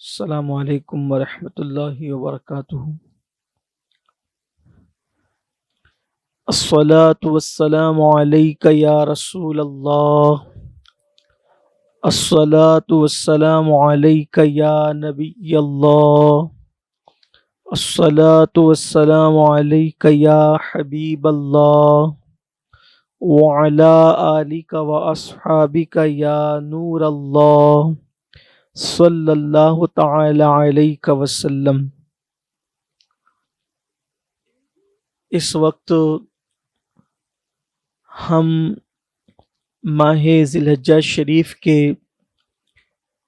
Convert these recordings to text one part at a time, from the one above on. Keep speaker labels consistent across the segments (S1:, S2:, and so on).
S1: السلام علیکم ورحمۃ اللہ وبرکاتہ۔ الصلاة والسلام علیک یا رسول اللہ، الصلاة والسلام علیک یا نبی اللہ، الصلاة والسلام علیک یا حبیب اللہ، وعلی آلک واصحابک یا نور اللہ، صلی اللہ تعالی علیہ وسلم۔ اس وقت ہم ماہ ذی الحجہ شریف کے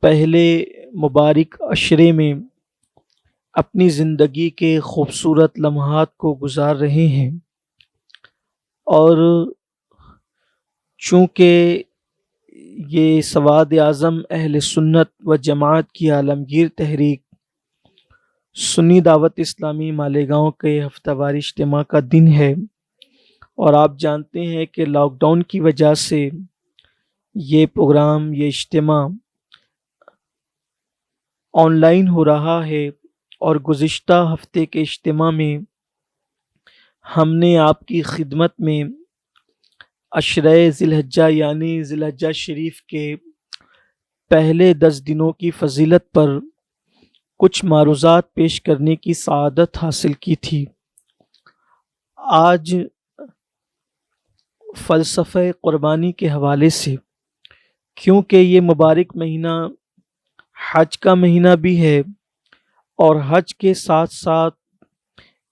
S1: پہلے مبارک عشرے میں اپنی زندگی کے خوبصورت لمحات کو گزار رہے ہیں، اور چونکہ یہ سواد اعظم اہل سنت و جماعت کی عالمگیر تحریک سنی دعوت اسلامی مالیگاؤں کے ہفتہ واری اجتماع کا دن ہے، اور آپ جانتے ہیں کہ لاک ڈاؤن کی وجہ سے یہ پروگرام، یہ اجتماع آن لائن ہو رہا ہے، اور گزشتہ ہفتے کے اجتماع میں ہم نے آپ کی خدمت میں عشرہ ذی الحجہ یعنی ذی الحجہ شریف کے پہلے 10 دنوں کی فضیلت پر کچھ معروضات پیش کرنے کی سعادت حاصل کی تھی۔ آج فلسفہ قربانی کے حوالے سے، کیونکہ یہ مبارک مہینہ حج کا مہینہ بھی ہے، اور حج کے ساتھ ساتھ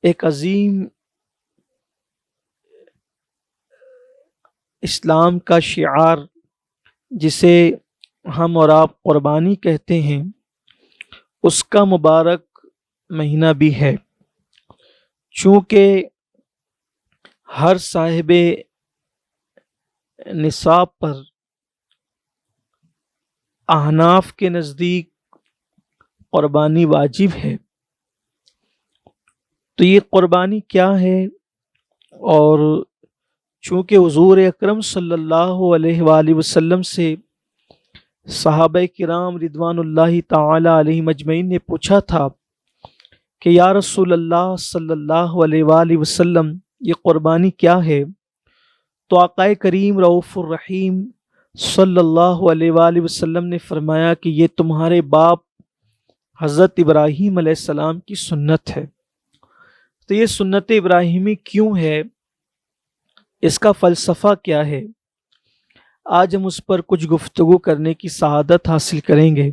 S1: ایک عظیم اسلام کا شعار جسے ہم اور آپ قربانی کہتے ہیں، اس کا مبارک مہینہ بھی ہے۔ چونکہ ہر صاحب نصاب پر احناف کے نزدیک قربانی واجب ہے، تو یہ قربانی کیا ہے؟ اور چونکہ حضور اکرم صلی اللہ علیہ وآلہ وسلم سے صحابہ کرام رضوان اللہ تعالی علیہم اجمعین نے پوچھا تھا کہ یا رسول اللہ صلی اللہ علیہ وآلہ وسلم، یہ قربانی کیا ہے؟ تو آقا کریم رؤوف الرحیم صلی اللہ علیہ وآلہ وسلم نے فرمایا کہ یہ تمہارے باپ حضرت ابراہیم علیہ السلام کی سنت ہے۔ تو یہ سنت ابراہیمی کیوں ہے؟ اس کا فلسفہ کیا ہے؟ آج ہم اس پر کچھ گفتگو کرنے کی سعادت حاصل کریں گے۔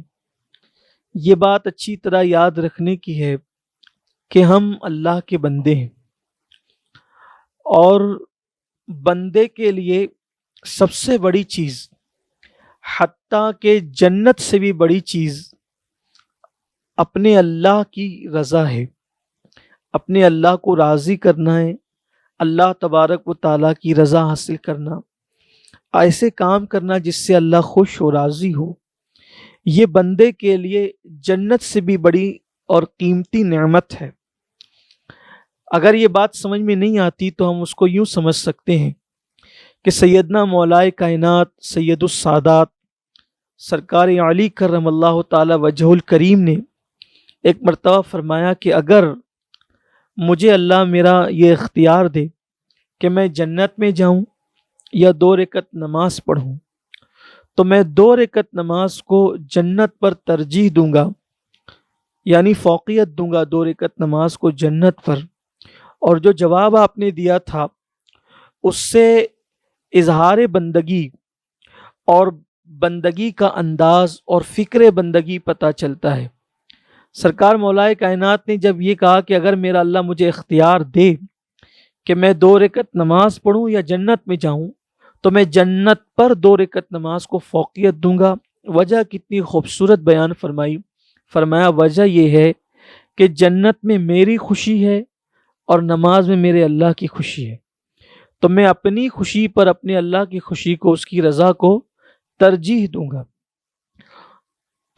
S1: یہ بات اچھی طرح یاد رکھنے کی ہے کہ ہم اللہ کے بندے ہیں، اور بندے کے لیے سب سے بڑی چیز، حتیٰ کہ جنت سے بھی بڑی چیز، اپنے اللہ کی رضا ہے، اپنے اللہ کو راضی کرنا ہے، اللہ تبارک و تعالیٰ کی رضا حاصل کرنا، ایسے کام کرنا جس سے اللہ خوش ہو، راضی ہو۔ یہ بندے کے لیے جنت سے بھی بڑی اور قیمتی نعمت ہے۔ اگر یہ بات سمجھ میں نہیں آتی تو ہم اس کو یوں سمجھ سکتے ہیں کہ سیدنا مولائے کائنات سید السادات سرکار علی کرم اللہ تعالی وجہ الکریم نے ایک مرتبہ فرمایا کہ اگر مجھے اللہ میرا یہ اختیار دے کہ میں جنت میں جاؤں یا 2 رکعت نماز پڑھوں، تو میں 2 رکعت نماز کو جنت پر ترجیح دوں گا، یعنی فوقیت دوں گا 2 رکعت نماز کو جنت پر۔ اور جو جواب آپ نے دیا تھا اس سے اظہار بندگی اور بندگی کا انداز اور فکر بندگی پتہ چلتا ہے۔ سرکار مولائے کائنات نے جب یہ کہا کہ اگر میرا اللہ مجھے اختیار دے کہ میں 2 رکعت نماز پڑھوں یا جنت میں جاؤں، تو میں جنت پر 2 رکعت نماز کو فوقیت دوں گا۔ وجہ کتنی خوبصورت بیان فرمایا وجہ یہ ہے کہ جنت میں میری خوشی ہے اور نماز میں میرے اللہ کی خوشی ہے، تو میں اپنی خوشی پر اپنے اللہ کی خوشی کو، اس کی رضا کو ترجیح دوں گا۔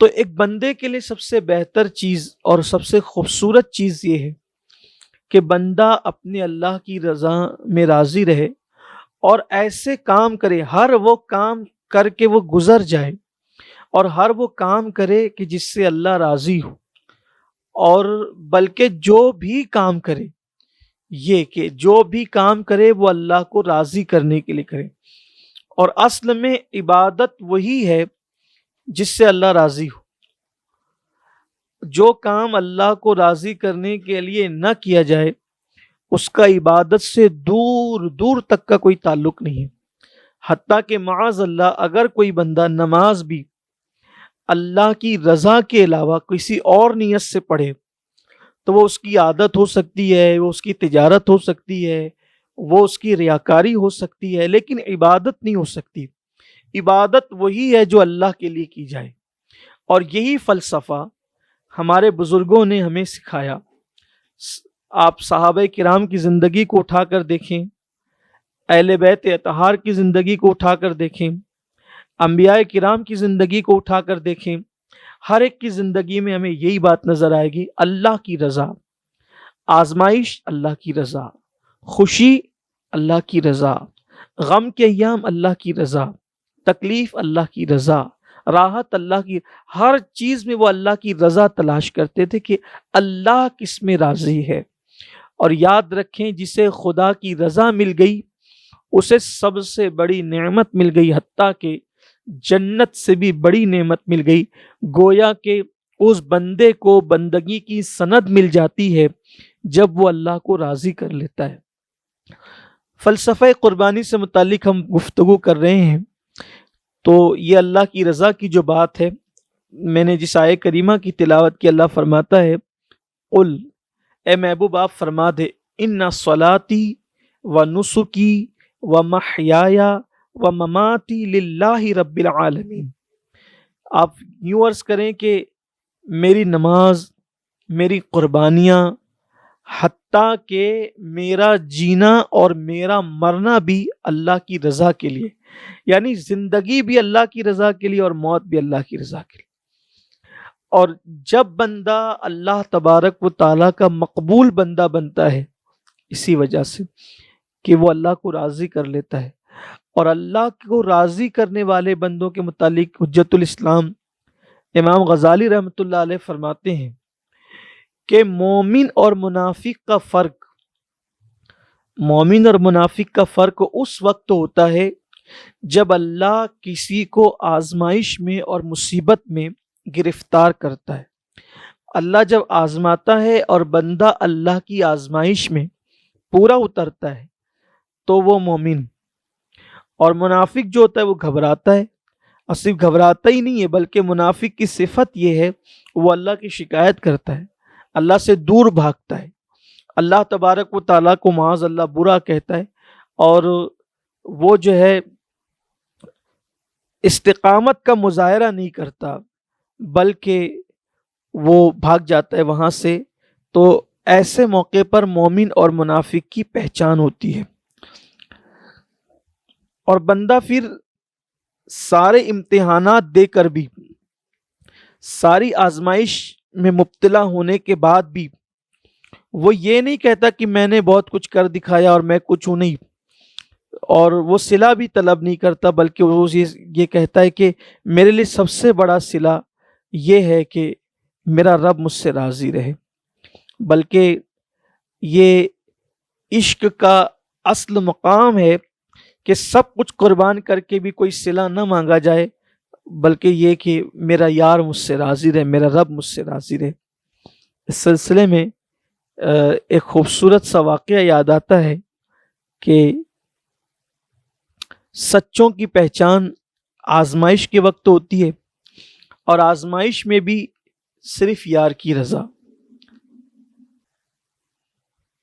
S1: تو ایک بندے کے لیے سب سے بہتر چیز اور سب سے خوبصورت چیز یہ ہے کہ بندہ اپنے اللہ کی رضا میں راضی رہے اور ایسے کام کرے، ہر وہ کام کر کے وہ گزر جائے اور ہر وہ کام کرے کہ جس سے اللہ راضی ہو، اور بلکہ جو بھی کام کرے، یہ کہ جو بھی کام کرے وہ اللہ کو راضی کرنے کے لیے کرے۔ اور اصل میں عبادت وہی ہے جس سے اللہ راضی ہو۔ جو کام اللہ کو راضی کرنے کے لیے نہ کیا جائے اس کا عبادت سے دور دور تک کا کوئی تعلق نہیں ہے۔ حتیٰ کہ معاذ اللہ اگر کوئی بندہ نماز بھی اللہ کی رضا کے علاوہ کسی اور نیت سے پڑھے تو وہ اس کی عادت ہو سکتی ہے، وہ اس کی تجارت ہو سکتی ہے، وہ اس کی ریاکاری ہو سکتی ہے، لیکن عبادت نہیں ہو سکتی۔ عبادت وہی ہے جو اللہ کے لیے کی جائے، اور یہی فلسفہ ہمارے بزرگوں نے ہمیں سکھایا۔ آپ صحابہ کرام کی زندگی کو اٹھا کر دیکھیں، اہل بیت اطہار کی زندگی کو اٹھا کر دیکھیں، انبیاء کرام کی زندگی کو اٹھا کر دیکھیں، ہر ایک کی زندگی میں ہمیں یہی بات نظر آئے گی، اللہ کی رضا، آزمائش اللہ کی رضا، خوشی اللہ کی رضا، غم کے ایام اللہ کی رضا، تکلیف اللہ کی رضا، راحت اللہ کی، ہر چیز میں وہ اللہ کی رضا تلاش کرتے تھے کہ اللہ کس میں راضی ہے۔ اور یاد رکھیں جسے خدا کی رضا مل گئی اسے سب سے بڑی نعمت مل گئی، حتیٰ کہ جنت سے بھی بڑی نعمت مل گئی۔ گویا کہ اس بندے کو بندگی کی سند مل جاتی ہے جب وہ اللہ کو راضی کر لیتا ہے۔ فلسفہ قربانی سے متعلق ہم گفتگو کر رہے ہیں، تو یہ اللہ کی رضا کی جو بات ہے، میں نے جس آیہ کریمہ کی تلاوت کی، اللہ فرماتا ہے قل، اے محبوب آپ فرما دے، ان صلاتی و نسکی و محیایا و مماتی للہ رب العالمین۔ آپ یوں عرض کریں کہ میری نماز، میری قربانیاں، حتیٰ کہ میرا جینا اور میرا مرنا بھی اللہ کی رضا کے لیے، یعنی زندگی بھی اللہ کی رضا کے لیے اور موت بھی اللہ کی رضا کے لیے۔ اور جب بندہ اللہ تبارک و تعالیٰ کا مقبول بندہ بنتا ہے، اسی وجہ سے کہ وہ اللہ کو راضی کر لیتا ہے، اور اللہ کو راضی کرنے والے بندوں کے متعلق حجت الاسلام امام غزالی رحمۃ اللہ علیہ فرماتے ہیں کہ مومن اور منافق کا فرق اس وقت ہوتا ہے جب اللہ کسی کو آزمائش میں اور مصیبت میں گرفتار کرتا ہے۔ اللہ جب آزماتا ہے اور بندہ اللہ کی آزمائش میں پورا اترتا ہے تو وہ مومن، اور منافق جو ہوتا ہے وہ گھبراتا ہے، اور صرف گھبراتا ہی نہیں ہے بلکہ منافق کی صفت یہ ہے وہ اللہ کی شکایت کرتا ہے، اللہ سے دور بھاگتا ہے، اللہ تبارک و تعالیٰ کو معاذ اللہ برا کہتا ہے، اور وہ جو ہے استقامت کا مظاہرہ نہیں کرتا بلکہ وہ بھاگ جاتا ہے وہاں سے۔ تو ایسے موقع پر مومن اور منافق کی پہچان ہوتی ہے، اور بندہ پھر سارے امتحانات دے کر بھی، ساری آزمائش میں مبتلا ہونے کے بعد بھی وہ یہ نہیں کہتا کہ میں نے بہت کچھ کر دکھایا اور میں کچھ ہوں نہیں، اور وہ صلہ بھی طلب نہیں کرتا بلکہ وہ یہ کہتا ہے کہ میرے لیے سب سے بڑا صلہ یہ ہے کہ میرا رب مجھ سے راضی رہے۔ بلکہ یہ عشق کا اصل مقام ہے کہ سب کچھ قربان کر کے بھی کوئی صلہ نہ مانگا جائے، بلکہ یہ کہ میرا یار مجھ سے راضی رہے، میرا رب مجھ سے راضی رہے۔ اس سلسلے میں ایک خوبصورت سا واقعہ یاد آتا ہے کہ سچوں کی پہچان آزمائش کے وقت ہوتی ہے، اور آزمائش میں بھی صرف یار کی رضا۔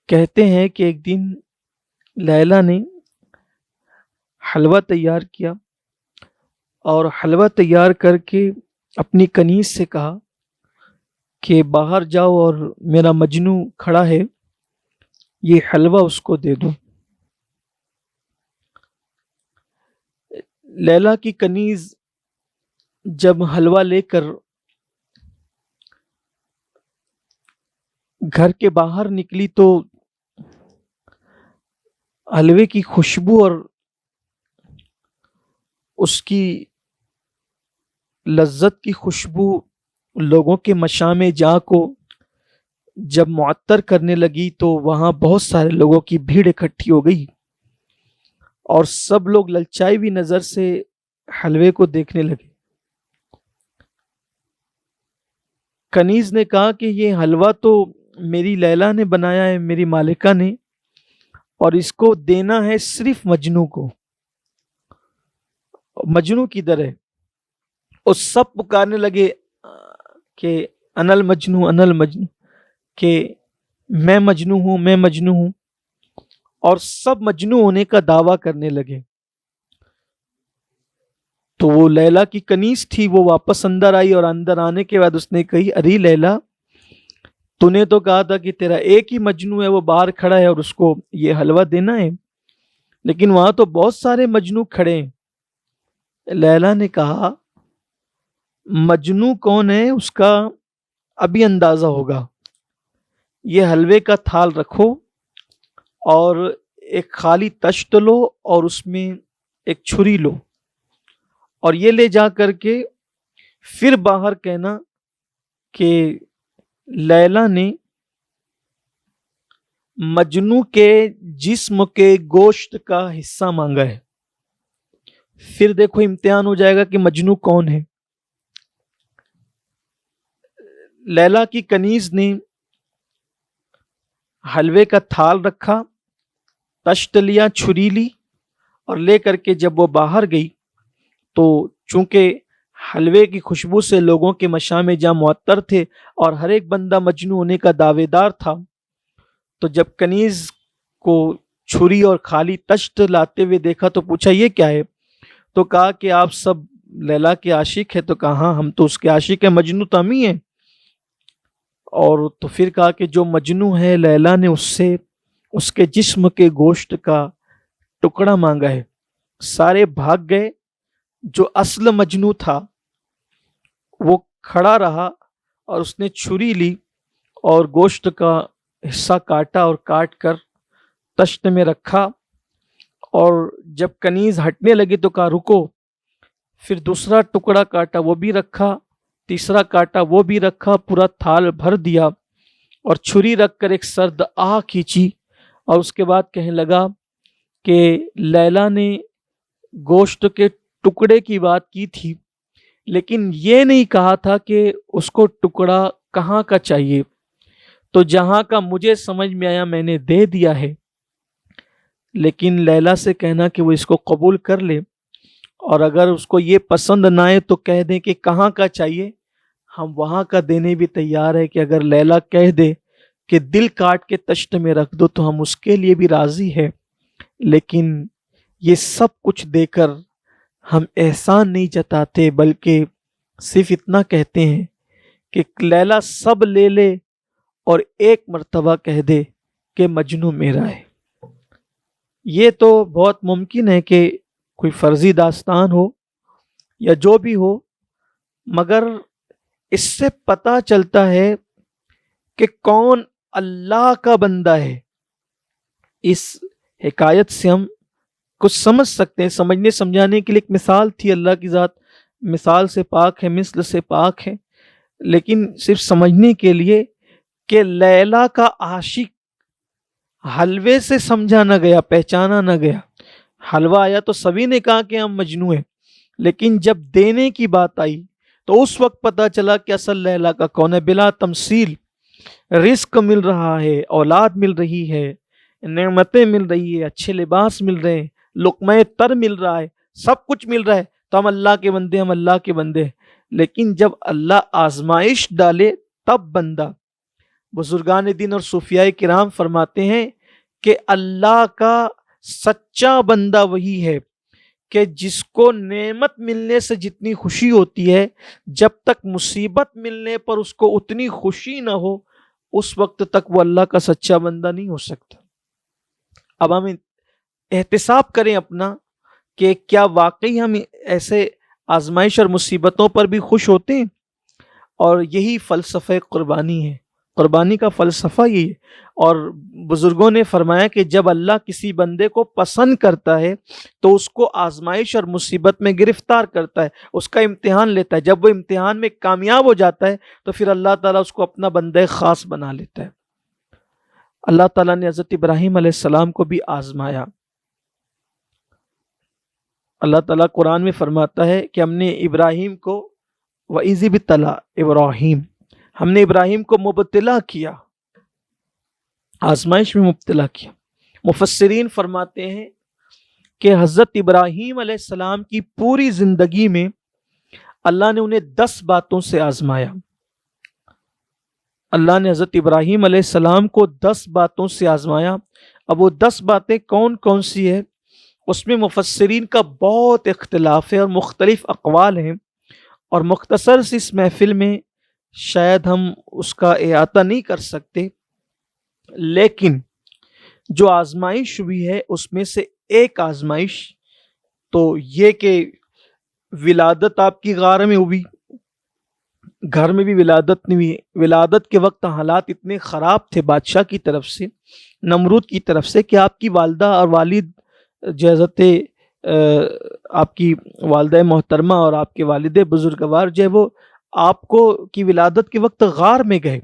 S1: کہتے ہیں کہ ایک دن لیلا نے حلوہ تیار کیا، اور حلوہ تیار کر کے اپنی کنیز سے کہا کہ باہر جاؤ اور میرا مجنو کھڑا ہے، یہ حلوہ اس کو دے دو۔ لیلا کی کنیز جب حلوہ لے کر گھر کے باہر نکلی تو حلوے کی خوشبو اور اس کی لذت کی خوشبو لوگوں کے مشام جاں کو جب معطر کرنے لگی تو وہاں بہت سارے لوگوں کی بھیڑ اکٹھی ہو گئی اور سب لوگ للچائی ہوئی نظر سے حلوے کو دیکھنے لگے۔ کنیز نے کہا کہ یہ حلوہ تو میری لیلا نے بنایا ہے، میری مالکہ نے، اور اس کو دینا ہے صرف مجنو کو۔ مجنو کدھر ہے؟ اور سب پکارنے لگے کہ انل مجنو انل مجنو، کہ میں مجنو ہوں میں مجنو ہوں، اور سب مجنو ہونے کا دعویٰ کرنے لگے۔ تو وہ لیلا کی کنیز تھی، وہ واپس اندر آئی اور اندر آنے کے بعد اس نے کہی ارے لیلا، تو نے تو کہا تھا کہ تیرا ایک ہی مجنو ہے، وہ باہر کھڑا ہے اور اس کو یہ حلوہ دینا ہے، لیکن وہاں تو بہت سارے مجنو کھڑے ہیں۔ لیلا نے کہا مجنو کون ہے اس کا ابھی اندازہ ہوگا، یہ حلوے کا تھال رکھو اور ایک خالی تشت لو اور اس میں ایک چھری لو، اور یہ لے جا کر کے پھر باہر کہنا کہ لیلا نے مجنو کے جسم کے گوشت کا حصہ مانگا ہے۔ پھر دیکھو امتحان ہو جائے گا کہ مجنو کون ہے۔ لیلا کی کنیز نے حلوے کا تھال رکھا، تشت لیا، چھری لی، اور لے کر کے جب وہ باہر گئی تو چونکہ حلوے کی خوشبو سے لوگوں کے مشام جاں معطر تھے اور ہر ایک بندہ مجنو ہونے کا دعوے دار تھا، تو جب کنیز کو چھری اور خالی تشت لاتے ہوئے دیکھا تو پوچھا یہ کیا ہے؟ تو کہا کہ آپ سب لیلا کے عاشق ہیں۔ تو کہا ہاں ہم تو اس کے عاشق ہیں، مجنو تو ہم ہی ہیں۔ اور تو پھر کہا کہ جو مجنو ہے لیلا نے اس سے اس کے جسم کے گوشت کا ٹکڑا مانگا ہے۔ سارے بھاگ گئے، جو اصل مجنو تھا وہ کھڑا رہا اور اس نے چھری لی اور گوشت کا حصہ کاٹا اور کاٹ کر تشت میں رکھا، اور جب کنیز ہٹنے لگی تو کہا رکو، پھر دوسرا ٹکڑا کاٹا وہ بھی رکھا، تیسرا کاٹا وہ بھی رکھا، پورا تھال بھر دیا اور چھری رکھ کر ایک سرد آہ کھینچی، اور اس کے بعد کہنے لگا کہ لیلا نے گوشت کے ٹکڑے کی بات کی تھی لیکن یہ نہیں کہا تھا کہ اس کو ٹکڑا کہاں کا چاہیے، تو جہاں کا مجھے سمجھ میں آیا میں نے دے دیا ہے، لیکن لیلا سے کہنا کہ وہ اس کو قبول کر لے، اور اگر اس کو یہ پسند نہ آئے تو کہہ دیں کہ کہاں کا چاہیے، ہم وہاں کا دینے بھی تیار ہے۔ کہ اگر لیلا کہہ دے کہ دل کاٹ کے تشت میں رکھ دو تو ہم اس کے لیے بھی راضی ہے، لیکن یہ سب کچھ دے کر ہم احسان نہیں جتاتے، بلکہ صرف اتنا کہتے ہیں کہ لیلا سب لے لے اور ایک مرتبہ کہہ دے کہ مجنو میرا ہے۔ یہ تو بہت ممکن ہے کہ کوئی فرضی داستان ہو یا جو بھی ہو، مگر اس سے پتہ چلتا ہے کہ کون اللہ کا بندہ ہے۔ اس حکایت سے ہم کچھ سمجھ سکتے ہیں۔ سمجھنے سمجھانے کے لیے ایک مثال تھی، اللہ کی ذات مثال سے پاک ہے، مثل سے پاک ہے، لیکن صرف سمجھنے کے لیے کہ لیلا کا عاشق حلوے سے سمجھا نہ گیا، پہچانا نہ گیا۔ حلوہ آیا تو سبھی نے کہا کہ ہم مجنو ہیں، لیکن جب دینے کی بات آئی تو اس وقت پتا چلا کہ اصل لیلا کا کون ہے۔ بلا تمثیل رزق مل رہا ہے، اولاد مل رہی ہے، نعمتیں مل رہی ہے، اچھے لباس مل رہے ہیں، لقمہ تر مل رہا ہے، سب کچھ مل رہا ہے، تو ہم اللہ کے بندے، ہم اللہ کے بندے۔ لیکن جب اللہ آزمائش ڈالے تب بندہ۔ بزرگان دین اور صوفیاء کرام فرماتے ہیں کہ اللہ کا سچا بندہ وہی ہے کہ جس کو نعمت ملنے سے جتنی خوشی ہوتی ہے، جب تک مصیبت ملنے پر اس کو اتنی خوشی نہ ہو، اس وقت تک وہ اللہ کا سچا بندہ نہیں ہو سکتا۔ اب ہم احتساب کریں اپنا کہ کیا واقعی ہم ایسے آزمائش اور مصیبتوں پر بھی خوش ہوتے ہیں؟ اور یہی فلسفہ قربانی ہے۔ قربانی کا فلسفہ یہ ہے۔ اور بزرگوں نے فرمایا کہ جب اللہ کسی بندے کو پسند کرتا ہے تو اس کو آزمائش اور مصیبت میں گرفتار کرتا ہے، اس کا امتحان لیتا ہے۔ جب وہ امتحان میں کامیاب ہو جاتا ہے تو پھر اللہ تعالیٰ اس کو اپنا بندہ خاص بنا لیتا ہے۔ اللہ تعالیٰ نے حضرت ابراہیم علیہ السلام کو بھی آزمایا۔ اللہ تعالیٰ قرآن میں فرماتا ہے کہ ہم نے ابراہیم کو وَإِذِ ابْتَلَىٰ ابراہیم، ہم نے ابراہیم کو مبتلا کیا، آزمائش میں مبتلا کیا۔ مفسرین فرماتے ہیں کہ حضرت ابراہیم علیہ السلام کی پوری زندگی میں اللہ نے انہیں 10 باتوں سے آزمایا۔ اللہ نے حضرت ابراہیم علیہ السلام کو 10 باتوں سے آزمایا۔ اب وہ 10 باتیں کون کون سی ہے، اس میں مفسرین کا بہت اختلاف ہے اور مختلف اقوال ہیں، اور مختصر سی اس محفل میں شاید ہم اس کا احاطہ نہیں کر سکتے، لیکن جو آزمائش ہوئی ہے اس میں سے ایک آزمائش تو یہ کہ ولادت آپ کی غار میں ہوئی، گھر میں بھی ولادت نہیں ہوئی۔ ولادت کے وقت حالات اتنے خراب تھے بادشاہ کی طرف سے، نمرود کی طرف سے، کہ آپ کی والدہ اور والد حضرت آپ کی والدہ محترمہ اور آپ کے والد بزرگوار جو ہے وہ آپ کو کی ولادت کے وقت غار میں گئے،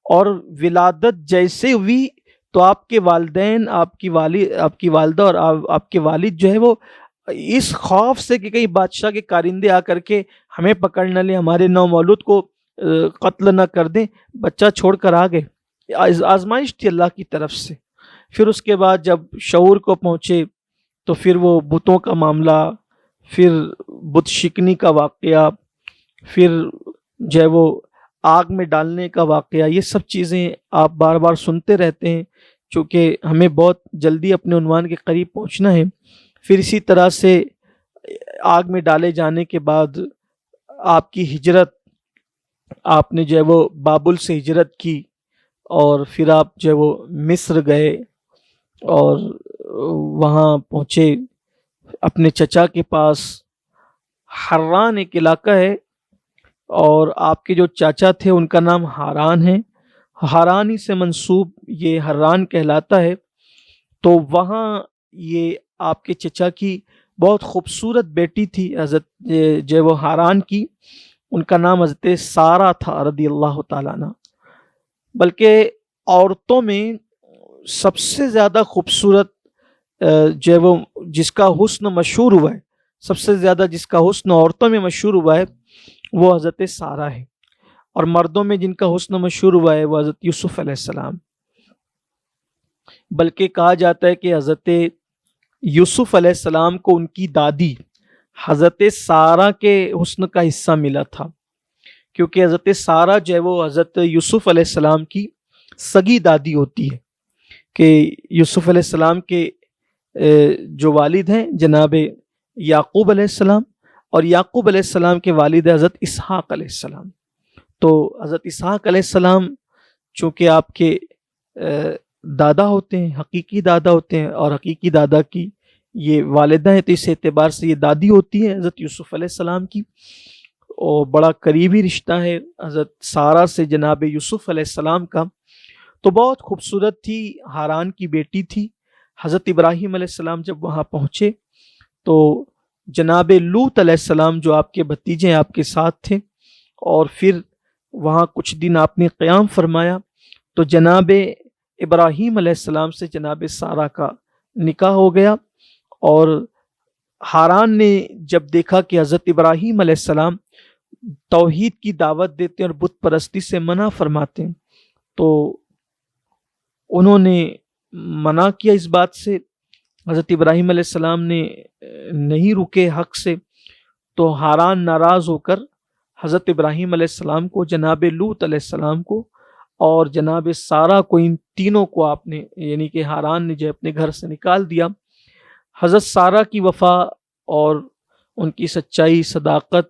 S1: اور ولادت جیسے ہوئی تو آپ کے والدین، آپ کی والدہ اور آپ کے والد جو ہے وہ اس خوف سے کہ کہیں بادشاہ کے کارندے آ کر کے ہمیں پکڑ نہ لیں، ہمارے نومولود کو قتل نہ کر دیں، بچہ چھوڑ کر آ گئے۔ آزمائش تھی اللہ کی طرف سے۔ پھر اس کے بعد جب شعور کو پہنچے تو پھر وہ بتوں کا معاملہ، پھر بت شکنی کا واقعہ، پھر جو ہے وہ آگ میں ڈالنے کا واقعہ، یہ سب چیزیں آپ بار بار سنتے رہتے ہیں چونکہ ہمیں بہت جلدی اپنے عنوان کے قریب پہنچنا ہے۔ پھر اسی طرح سے آگ میں ڈالے جانے کے بعد آپ کی ہجرت، آپ نے جو ہے وہ بابل سے ہجرت کی، اور پھر آپ جو ہے وہ مصر گئے اور وہاں پہنچے اپنے چچا کے پاس۔ حران ایک علاقہ ہے، اور آپ کے جو چاچا تھے ان کا نام حاران ہے، حاران ہی سے منسوب یہ حران کہلاتا ہے۔ تو وہاں یہ آپ کے چچا کی بہت خوبصورت بیٹی تھی حضرت جو وہ حاران کی، ان کا نام حضرت سارہ تھا رضی اللہ تعالیٰ عنہ۔ بلکہ عورتوں میں سب سے زیادہ خوبصورت جو ہے وہ جس کا حسن مشہور ہوا ہے، سب سے زیادہ جس کا حسن عورتوں میں مشہور ہوا ہے وہ حضرت سارہ ہے، اور مردوں میں جن کا حسن مشہور ہوا ہے وہ حضرت یوسف علیہ السلام۔ بلکہ کہا جاتا ہے کہ حضرت یوسف علیہ السلام کو ان کی دادی حضرت سارہ کے حسن کا حصہ ملا تھا، کیونکہ حضرت سارہ جو ہے وہ حضرت یوسف علیہ السلام کی سگی دادی ہوتی ہے، کہ یوسف علیہ السلام کے جو والد ہیں جناب یعقوب علیہ السلام، اور یعقوب علیہ السلام کے والد حضرت اسحاق علیہ السلام۔ تو حضرت اسحاق علیہ السلام چونکہ آپ کے دادا ہوتے ہیں، حقیقی دادا ہوتے ہیں، اور حقیقی دادا کی یہ والدہ ہیں، تو اس اعتبار سے یہ دادی ہوتی ہے حضرت یوسف علیہ السلام کی، اور بڑا قریبی رشتہ ہے حضرت سارہ سے جناب یوسف علیہ السلام کا۔ تو بہت خوبصورت تھی، حاران کی بیٹی تھی۔ حضرت ابراہیم علیہ السلام جب وہاں پہنچے تو جناب لوط علیہ السلام جو آپ کے بھتیجے ہیں آپ کے ساتھ تھے، اور پھر وہاں کچھ دن آپ نے قیام فرمایا، تو جناب ابراہیم علیہ السلام سے جناب سارہ کا نکاح ہو گیا۔ اور حاران نے جب دیکھا کہ حضرت ابراہیم علیہ السلام توحید کی دعوت دیتے ہیں اور بت پرستی سے منع فرماتے ہیں، تو انہوں نے منع کیا اس بات سے۔ حضرت ابراہیم علیہ السلام نے نہیں رکے حق سے، تو حاران ناراض ہو کر حضرت ابراہیم علیہ السلام کو، جناب لوط علیہ السلام کو اور جناب سارہ کو، ان تینوں کو آپ نے یعنی کہ حاران نے جو اپنے گھر سے نکال دیا۔ حضرت سارہ کی وفا اور ان کی سچائی، صداقت،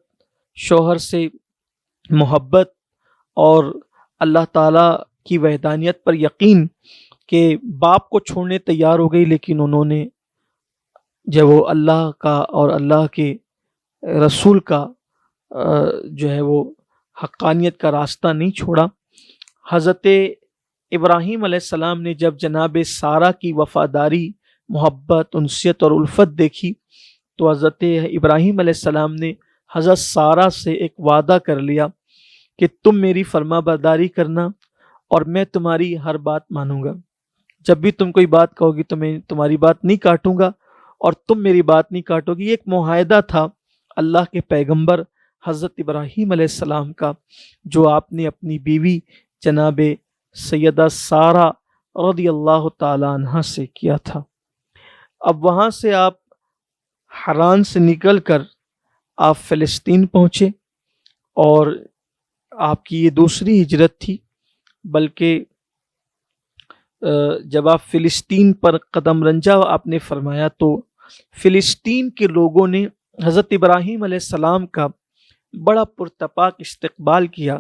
S1: شوہر سے محبت اور اللہ تعالیٰ کی وحدانیت پر یقین کہ باپ کو چھوڑنے تیار ہو گئی، لیکن انہوں نے جب وہ اللہ کا اور اللہ کے رسول کا جو ہے وہ حقانیت کا راستہ نہیں چھوڑا۔ حضرت ابراہیم علیہ السلام نے جب جناب سارہ کی وفاداری، محبت، انسیت اور الفت دیکھی تو حضرت ابراہیم علیہ السلام نے حضرت سارہ سے ایک وعدہ کر لیا کہ تم میری فرما برداری کرنا اور میں تمہاری ہر بات مانوں گا، جب بھی تم کوئی بات کہو گی تو میں تمہاری بات نہیں کاٹوں گا اور تم میری بات نہیں کاٹو گی۔ یہ ایک معاہدہ تھا اللہ کے پیغمبر حضرت ابراہیم علیہ السلام کا، جو آپ نے اپنی بیوی جناب سیدہ سارہ رضی اللہ تعالی عنہ سے کیا تھا۔ اب وہاں سے آپ حران سے نکل کر آپ فلسطین پہنچے، اور آپ کی یہ دوسری ہجرت تھی، بلکہ جب آپ فلسطین پر قدم رنجہ آپ نے فرمایا تو فلسطین کے لوگوں نے حضرت ابراہیم علیہ السلام کا بڑا پرتپاک استقبال کیا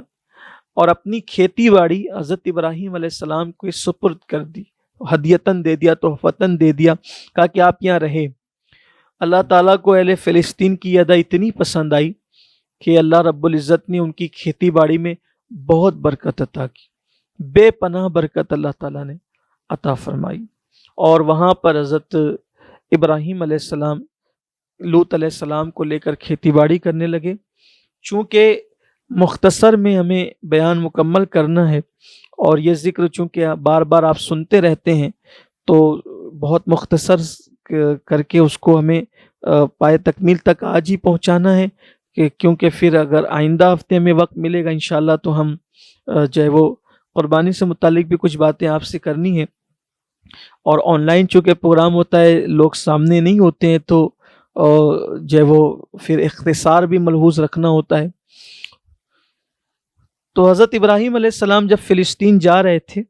S1: اور اپنی کھیتی باڑی حضرت ابراہیم علیہ السلام کو سپرد کر دی، ہدیتاً دے دیا، تحفتاً دے دیا، کہا کہ آپ یہاں رہے۔ اللہ تعالیٰ کو اہل فلسطین کی ادا اتنی پسند آئی کہ اللہ رب العزت نے ان کی کھیتی باڑی میں بہت برکت عطا کی، بے پناہ برکت اللہ تعالیٰ نے عطا فرمائی، اور وہاں پر حضرت ابراہیم علیہ السلام لوط علیہ السلام کو لے کر کھیتی باڑی کرنے لگے۔ چونکہ مختصر میں ہمیں بیان مکمل کرنا ہے اور یہ ذکر چونکہ بار بار آپ سنتے رہتے ہیں تو بہت مختصر کر کے اس کو ہمیں پائے تکمیل تک آج ہی پہنچانا ہے، کیونکہ پھر اگر آئندہ ہفتے میں وقت ملے گا انشاءاللہ تو ہم جو ہے وہ قربانی سے متعلق بھی کچھ باتیں آپ سے کرنی ہیں، اور آن لائن چونکہ پروگرام ہوتا ہے لوگ سامنے نہیں ہوتے ہیں تو جو ہے وہ پھر اختصار بھی ملحوظ رکھنا ہوتا ہے۔ تو حضرت ابراہیم علیہ السلام جب فلسطین جا رہے تھے،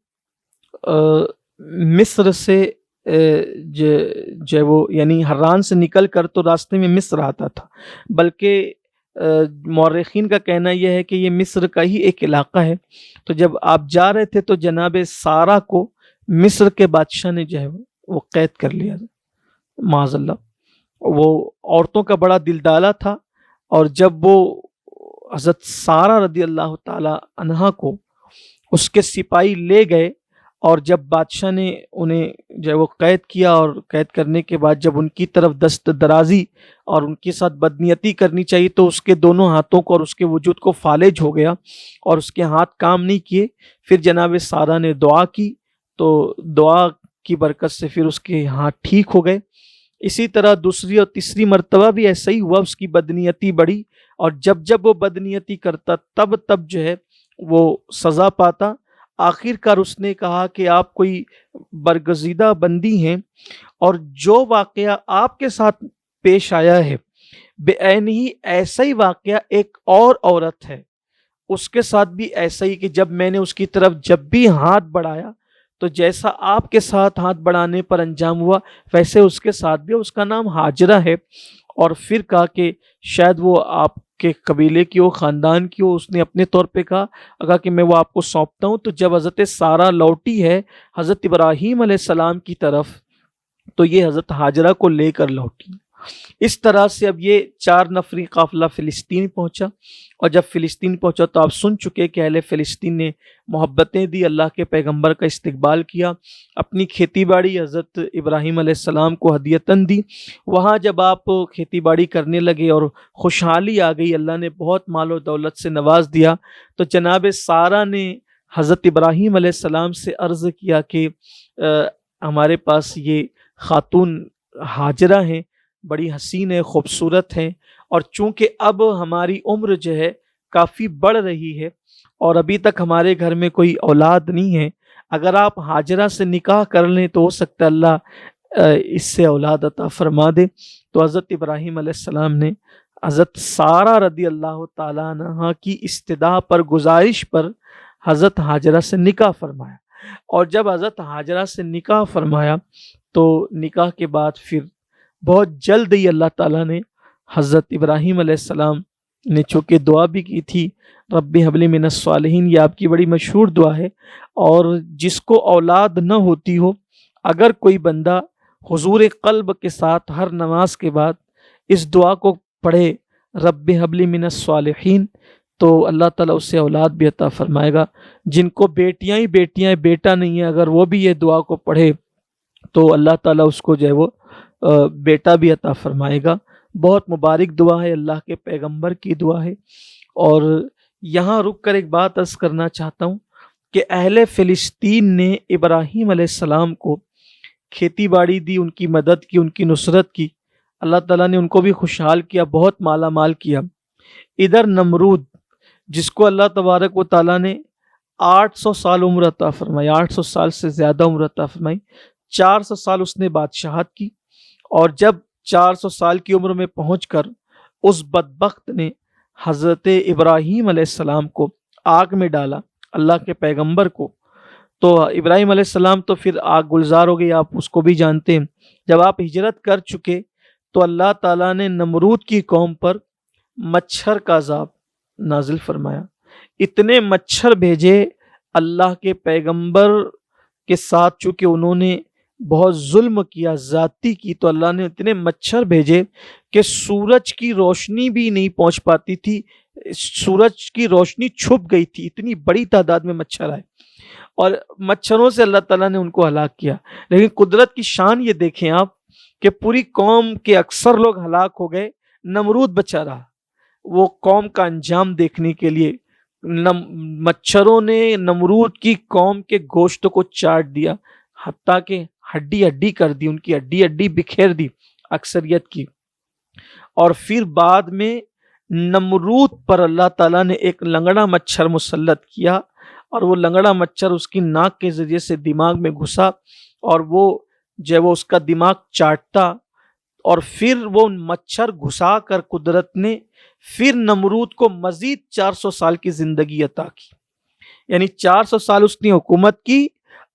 S1: مصر سے جو ہے وہ یعنی حران سے نکل کر تو راستے میں مصر آتا تھا، بلکہ مورخین کا کہنا یہ ہے کہ یہ مصر کا ہی ایک علاقہ ہے۔ تو جب آپ جا رہے تھے تو جناب سارہ کو مصر کے بادشاہ نے جو ہے وہ قید کر لیا، معاذ اللہ۔ وہ عورتوں کا بڑا دلدالہ تھا، اور جب وہ حضرت سارہ رضی اللہ تعالی عنہا کو اس کے سپاہی لے گئے، اور جب بادشاہ نے انہیں جو ہے وہ قید کیا، اور قید کرنے کے بعد جب ان کی طرف دست درازی اور ان کے ساتھ بدنیتی کرنی چاہیے تو اس کے دونوں ہاتھوں کو اور اس کے وجود کو فالج ہو گیا اور اس کے ہاتھ کام نہیں کیے۔ پھر جناب سارہ نے دعا کی تو دعا کی برکت سے پھر اس کے ہاتھ ٹھیک ہو گئے۔ اسی طرح دوسری اور تیسری مرتبہ بھی ایسا ہی ہوا، اس کی بدنیتی بڑھی، اور جب وہ بدنیتی کرتا تب جو ہے وہ سزا پاتا۔ آخر کار اس نے کہا کہ آپ کوئی برگزیدہ بندی ہیں، اور جو واقعہ آپ کے ساتھ پیش آیا ہے بے عین ہی ایسا ہی واقعہ ایک اور عورت ہے، اس کے ساتھ بھی ایسا ہی، کہ جب میں نے اس کی طرف جب بھی ہاتھ بڑھایا تو جیسا آپ کے ساتھ ہاتھ بڑھانے پر انجام ہوا ویسے اس کے ساتھ بھی، اس کا نام ہاجرہ ہے۔ اور پھر کہا کہ شاید وہ آپ کے قبیلے کی ہو، خاندان کی ہو، اس نے اپنے طور پہ کہا کہ میں وہ آپ کو سونپتا ہوں۔ تو جب حضرت سارہ لوٹی ہے حضرت ابراہیم علیہ السلام کی طرف تو یہ حضرت ہاجرہ کو لے کر لوٹی۔ اس طرح سے اب یہ 4 نفری قافلہ فلسطین پہنچا، اور جب فلسطین پہنچا تو آپ سن چکے کہ اہل فلسطین نے محبتیں دی، اللہ کے پیغمبر کا استقبال کیا، اپنی کھیتی باڑی حضرت ابراہیم علیہ السلام کو ہدیتاً دی۔ وہاں جب آپ کھیتی باڑی کرنے لگے اور خوشحالی آ گئی، اللہ نے بہت مال و دولت سے نواز دیا، تو جناب سارہ نے حضرت ابراہیم علیہ السلام سے عرض کیا کہ ہمارے پاس یہ خاتون ہاجرہ ہیں، بڑی حسین ہے، خوبصورت ہیں، اور چونکہ اب ہماری عمر جو ہے کافی بڑھ رہی ہے اور ابھی تک ہمارے گھر میں کوئی اولاد نہیں ہے، اگر آپ ہاجرہ سے نکاح کر لیں تو ہو سکتا ہے اللہ اس سے اولاد عطا فرما دے۔ تو حضرت ابراہیم علیہ السلام نے حضرت سارہ رضی اللہ تعالیٰ عنہ کی استدعا پر، گزارش پر حضرت ہاجرہ سے نکاح فرمایا، اور جب حضرت ہاجرہ سے نکاح فرمایا تو نکاح کے بعد پھر بہت جلد ہی اللہ تعالیٰ نے حضرت ابراہیم علیہ السلام نے چونکہ دعا بھی کی تھی رب حب لی من الصالحین، یہ آپ کی بڑی مشہور دعا ہے، اور جس کو اولاد نہ ہوتی ہو اگر کوئی بندہ حضور قلب کے ساتھ ہر نماز کے بعد اس دعا کو پڑھے رب حب لی من الصالحین، تو اللہ تعالیٰ اسے اولاد بھی عطا فرمائے گا. جن کو بیٹیاں ہی بیٹیاں ہیں، بیٹا نہیں ہے، اگر وہ بھی یہ دعا کو پڑھے تو اللہ تعالیٰ اس کو جو ہے وہ بیٹا بھی عطا فرمائے گا. بہت مبارک دعا ہے، اللہ کے پیغمبر کی دعا ہے. اور یہاں رک کر ایک بات عرض کرنا چاہتا ہوں کہ اہل فلسطین نے ابراہیم علیہ السلام کو کھیتی باڑی دی، ان کی مدد کی، ان کی نصرت کی. اللہ تعالیٰ نے ان کو بھی خوشحال کیا، بہت مالا مال کیا. ادھر نمرود، جس کو اللہ تبارک و تعالیٰ نے 800 سال عمر عطا فرمائی، 800 سال سے زیادہ عمر عطا فرمائی، 400 سال اس نے بادشاہت کی. اور جب 400 سال کی عمر میں پہنچ کر اس بدبخت نے حضرت ابراہیم علیہ السلام کو آگ میں ڈالا، اللہ کے پیغمبر کو، تو ابراہیم علیہ السلام تو پھر آگ گلزار ہو گئی، آپ اس کو بھی جانتے ہیں. جب آپ ہجرت کر چکے تو اللہ تعالیٰ نے نمرود کی قوم پر مچھر کا عذاب نازل فرمایا. اتنے مچھر بھیجے اللہ کے پیغمبر کے ساتھ، چونکہ انہوں نے بہت ظلم کیا، زیادتی کی، تو اللہ نے اتنے مچھر بھیجے کہ سورج کی روشنی بھی نہیں پہنچ پاتی تھی، سورج کی روشنی چھپ گئی تھی، اتنی بڑی تعداد میں مچھر آئے اور مچھروں سے اللہ تعالیٰ نے ان کو ہلاک کیا. لیکن قدرت کی شان یہ دیکھیں آپ کہ پوری قوم کے اکثر لوگ ہلاک ہو گئے، نمرود بچا رہا. وہ قوم کا انجام دیکھنے کے لیے مچھروں نے نمرود کی قوم کے گوشت کو چاٹ دیا، حتیٰ کہ ہڈی ہڈی کر دی، ان کی ہڈی ہڈی بکھیر دی اکثریت کی. اور پھر بعد میں نمرود پر اللہ تعالیٰ نے ایک لنگڑا مچھر مسلط کیا، اور وہ لنگڑا مچھر اس کی ناک کے ذریعے سے دماغ میں گھسا اور وہ جو ہے وہ اس کا دماغ چاٹتا. اور پھر وہ مچھر گھسا کر قدرت نے پھر نمرود کو مزید 400 سال کی زندگی عطا کی. یعنی 400 سال اس نے حکومت کی،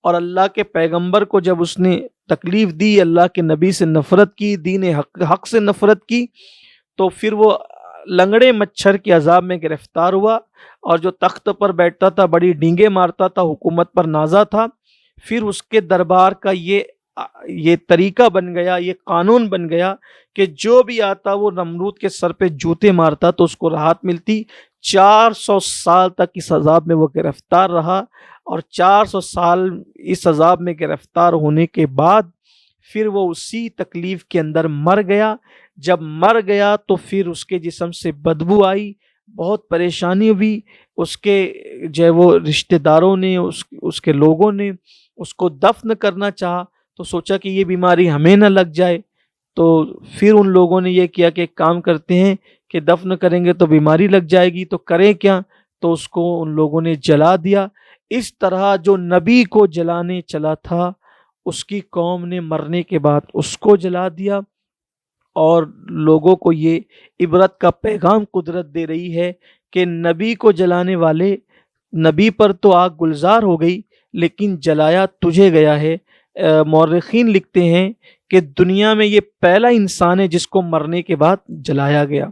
S1: اور اللہ کے پیغمبر کو جب اس نے تکلیف دی، اللہ کے نبی سے نفرت کی، دین حق سے نفرت کی، تو پھر وہ لنگڑے مچھر کے عذاب میں گرفتار ہوا. اور جو تخت پر بیٹھتا تھا، بڑی ڈینگیں مارتا تھا، حکومت پر نازا تھا، پھر اس کے دربار کا یہ طریقہ بن گیا، یہ قانون بن گیا کہ جو بھی آتا وہ نمرود کے سر پہ جوتے مارتا تو اس کو راحت ملتی. 400 سال تک اس عذاب میں وہ گرفتار رہا، اور 400 سال اس عذاب میں گرفتار ہونے کے بعد پھر وہ اسی تکلیف کے اندر مر گیا. جب مر گیا تو پھر اس کے جسم سے بدبو آئی، بہت پریشانی ہوئی. اس کے جو ہے وہ رشتہ داروں نے، اس کے لوگوں نے اس کو دفن کرنا چاہا، تو سوچا کہ یہ بیماری ہمیں نہ لگ جائے. تو پھر ان لوگوں نے یہ کیا کہ ایک کام کرتے ہیں کہ دفن کریں گے تو بیماری لگ جائے گی، تو کریں کیا، تو اس کو ان لوگوں نے جلا دیا. اس طرح جو نبی کو جلانے چلا تھا، اس کی قوم نے مرنے کے بعد اس کو جلا دیا. اور لوگوں کو یہ عبرت کا پیغام قدرت دے رہی ہے کہ نبی کو جلانے والے، نبی پر تو آگ گلزار ہو گئی لیکن جلایا تجھے گیا ہے. مورخین لکھتے ہیں کہ دنیا میں یہ پہلا انسان ہے جس کو مرنے کے بعد جلایا گیا،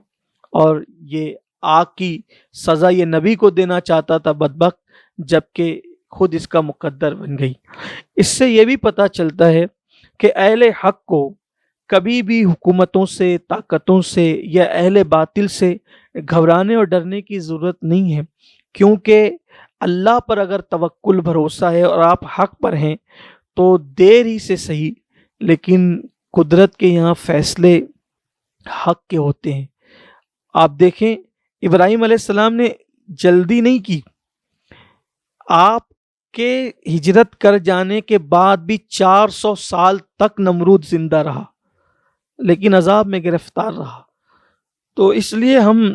S1: اور یہ آگ کی سزا یہ نبی کو دینا چاہتا تھا بدبخت، جبکہ خود اس کا مقدر بن گئی. اس سے یہ بھی پتہ چلتا ہے کہ اہل حق کو کبھی بھی حکومتوں سے، طاقتوں سے یا اہل باطل سے گھبرانے اور ڈرنے کی ضرورت نہیں ہے، کیونکہ اللہ پر اگر توکل بھروسہ ہے اور آپ حق پر ہیں تو دیر ہی سے صحیح، لیکن قدرت کے یہاں فیصلے حق کے ہوتے ہیں. آپ دیکھیں ابراہیم علیہ السلام نے جلدی نہیں کی. آپ کے ہجرت کر جانے کے بعد بھی 400 سال تک نمرود زندہ رہا، لیکن عذاب میں گرفتار رہا. تو اس لیے ہم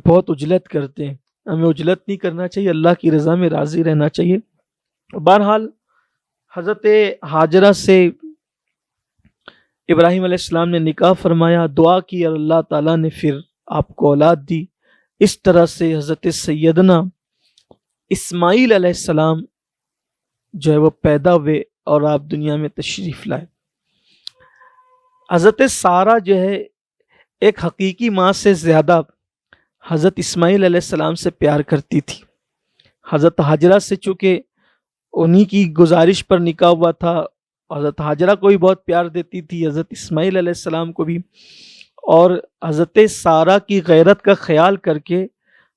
S1: بہت عجلت کرتے ہیں، ہمیں عجلت نہیں کرنا چاہیے، اللہ کی رضا میں راضی رہنا چاہیے. بہرحال حضرت ہاجرہ سے ابراہیم علیہ السلام نے نکاح فرمایا، دعا کی، اور اللہ تعالیٰ نے پھر آپ کو اولاد دی. اس طرح سے حضرت سیدنا اسماعیل علیہ السلام جو ہے وہ پیدا ہوئے اور آپ دنیا میں تشریف لائے. حضرت سارہ جو ہے ایک حقیقی ماں سے زیادہ حضرت اسماعیل علیہ السلام سے پیار کرتی تھی. حضرت ہاجرہ سے چونکہ انہی کی گزارش پر نکاح ہوا تھا، حضرت ہاجرہ کو بھی بہت پیار دیتی تھی، حضرت اسماعیل علیہ السلام کو بھی. اور حضرت سارہ کی غیرت کا خیال کر کے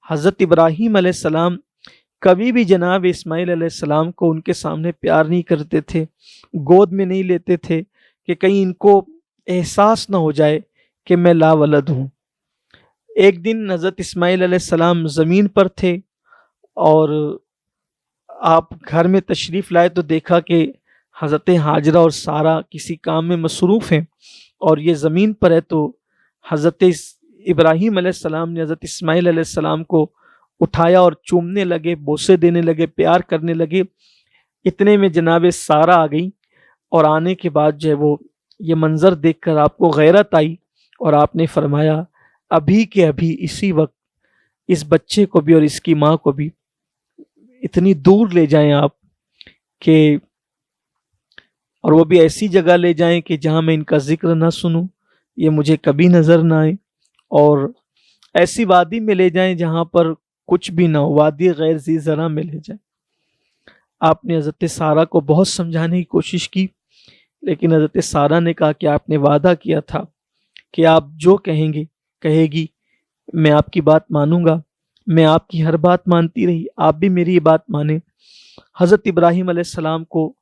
S1: حضرت ابراہیم علیہ السلام کبھی بھی جناب اسماعیل علیہ السلام کو ان کے سامنے پیار نہیں کرتے تھے، گود میں نہیں لیتے تھے کہ کہیں ان کو احساس نہ ہو جائے کہ میں لا ولد ہوں۔ ایک دن حضرت اسماعیل علیہ السلام زمین پر تھے اور آپ گھر میں تشریف لائے تو دیکھا کہ حضرت ہاجرہ اور سارہ کسی کام میں مصروف ہیں اور یہ زمین پر ہے، تو حضرت ابراہیم علیہ السلام نے حضرت اسماعیل علیہ السلام کو اٹھایا اور چومنے لگے، بوسے دینے لگے، پیار کرنے لگے۔ اتنے میں جناب سارہ آ گئی اور آنے کے بعد جو ہے وہ یہ منظر دیکھ کر آپ کو غیرت آئی اور آپ نے فرمایا ابھی کے ابھی اسی وقت اس بچے کو بھی اور اس کی ماں کو بھی اتنی دور لے جائیں آپ کہ، اور وہ بھی ایسی جگہ لے جائیں کہ جہاں میں ان کا ذکر نہ سنوں، یہ مجھے کبھی نظر نہ آئے، اور ایسی وادی میں لے جائیں جہاں پر کچھ بھی نہ ہو، وادی غیر ذی زرع میں لے جائیں۔ آپ نے حضرت سارہ کو بہت سمجھانے کی کوشش کی، لیکن حضرت سارہ نے کہا کہ آپ نے وعدہ کیا تھا کہ آپ جو کہے گی میں آپ کی بات مانوں گا، میں آپ کی ہر بات مانتی رہی، آپ بھی میری یہ بات مانیں۔ حضرت ابراہیم علیہ السلام کو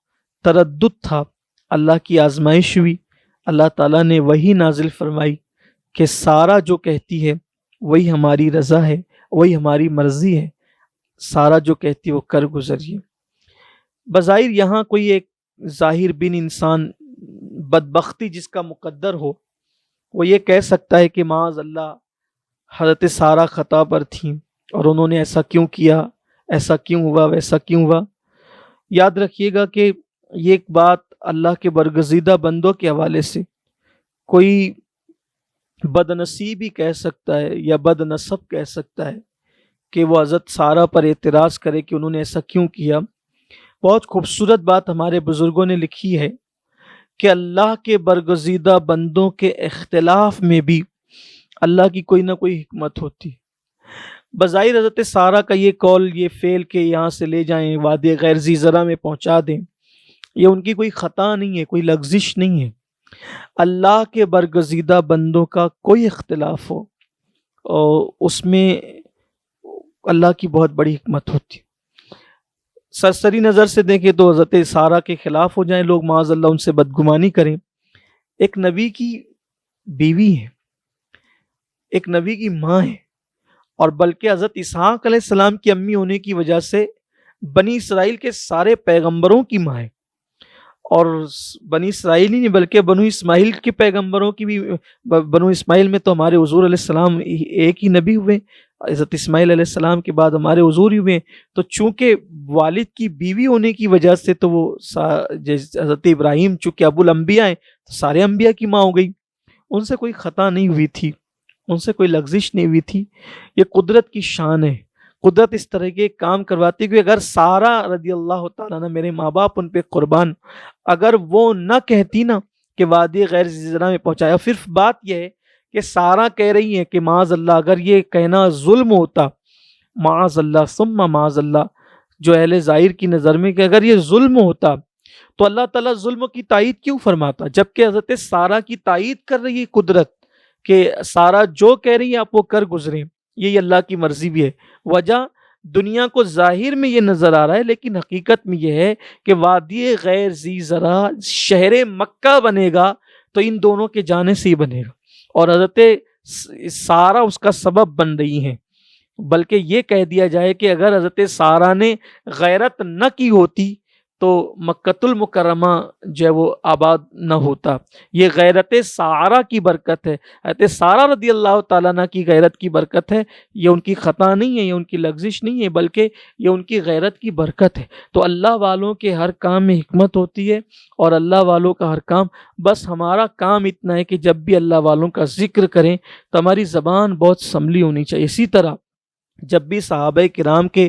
S1: تردد تھا، اللہ کی آزمائش ہوئی، اللہ تعالیٰ نے وہی نازل فرمائی کہ سارہ جو کہتی ہے وہی ہماری رضا ہے، وہی ہماری مرضی ہے، سارہ جو کہتی ہے وہ کر گزریے۔ بظاہر یہاں کوئی ایک ظاہر بن انسان بدبختی جس کا مقدر ہو، وہ یہ کہہ سکتا ہے کہ معاذ اللہ حضرت سارہ خطا پر تھیں اور انہوں نے ایسا کیوں کیا، ایسا کیوں ہوا، ویسا کیوں ہوا۔ یاد رکھیے گا کہ یہ ایک بات اللہ کے برگزیدہ بندوں کے حوالے سے کوئی بد نصیب ہی کہہ سکتا ہے یا بد نصب کہہ سکتا ہے کہ وہ حضرت سارہ پر اعتراض کرے کہ انہوں نے ایسا کیوں کیا۔ بہت خوبصورت بات ہمارے بزرگوں نے لکھی ہے کہ اللہ کے برگزیدہ بندوں کے اختلاف میں بھی اللہ کی کوئی نہ کوئی حکمت ہوتی۔ بظاہر حضرت سارہ کا یہ قول، یہ فعل کہ یہاں سے لے جائیں وادی غیر ذی زرع میں پہنچا دیں، یہ ان کی کوئی خطا نہیں ہے، کوئی لغزش نہیں ہے۔ اللہ کے برگزیدہ بندوں کا کوئی اختلاف ہو اور اس میں اللہ کی بہت بڑی حکمت ہوتی۔ سرسری نظر سے دیکھیں تو حضرت سارہ کے خلاف ہو جائیں لوگ، معاذ اللہ ان سے بدگمانی کریں، ایک نبی کی بیوی ہے، ایک نبی کی ماں ہے، اور بلکہ حضرت اسحاق علیہ السلام کی امی ہونے کی وجہ سے بنی اسرائیل کے سارے پیغمبروں کی ماں ہے، اور بنی اسرائیل ہی نہیں بلکہ بنو اسماعیل کے پیغمبروں کی بھی، بنو اسماعیل میں تو ہمارے حضور علیہ السلام ایک ہی نبی ہوئے، حضرت اسماعیل علیہ السلام کے بعد ہمارے حضور ہی ہوئے، تو چونکہ والد کی بیوی ہونے کی وجہ سے تو وہ حضرت ابراہیم چونکہ ابو الانبیاء ہیں تو سارے انبیاء کی ماں ہو گئی، ان سے کوئی خطا نہیں ہوئی تھی، ان سے کوئی لغزش نہیں ہوئی تھی۔ یہ قدرت کی شان ہے، قدرت اس طرح کے کام کرواتی ہے کہ اگر سارہ رضی اللہ تعالیٰ عنہ، میرے ماں باپ ان پہ قربان، اگر وہ نہ کہتی نا کہ وادی غیر ذی زرع میں پہنچایا، پھر بات یہ ہے کہ سارہ کہہ رہی ہیں کہ معاذ اللہ اگر یہ کہنا ظلم ہوتا، معاذ اللہ ثم معاذ اللہ، جو اہل ظاہر کی نظر میں کہ اگر یہ ظلم ہوتا تو اللہ تعالیٰ ظلم کی تائید کیوں فرماتا، جبکہ حضرت سارہ کی تائید کر رہی ہے قدرت کہ سارہ جو کہہ رہی ہے آپ وہ کر گزریں، یہی اللہ کی مرضی بھی ہے۔ وجہ دنیا کو ظاہر میں یہ نظر آ رہا ہے، لیکن حقیقت میں یہ ہے کہ وادی غیر ذی زرع شہر مکہ بنے گا تو ان دونوں کے جانے سے ہی بنے گا، اور حضرت سارہ اس کا سبب بن رہی ہیں۔ بلکہ یہ کہہ دیا جائے کہ اگر حضرت سارہ نے غیرت نہ کی ہوتی تو مکۃ المکرمہ جو ہے وہ آباد نہ ہوتا۔ یہ غیرت سارہ کی برکت ہے، حضرت سارہ رضی اللہ تعالیٰ عنہ کی غیرت کی برکت ہے، یہ ان کی خطا نہیں ہے، یہ ان کی لغزش نہیں ہے، بلکہ یہ ان کی غیرت کی برکت ہے۔ تو اللہ والوں کے ہر کام میں حکمت ہوتی ہے، اور اللہ والوں کا ہر کام، بس ہمارا کام اتنا ہے کہ جب بھی اللہ والوں کا ذکر کریں تو ہماری زبان بہت سنبھلی ہونی چاہیے۔ اسی طرح جب بھی صحابہ کرام کے،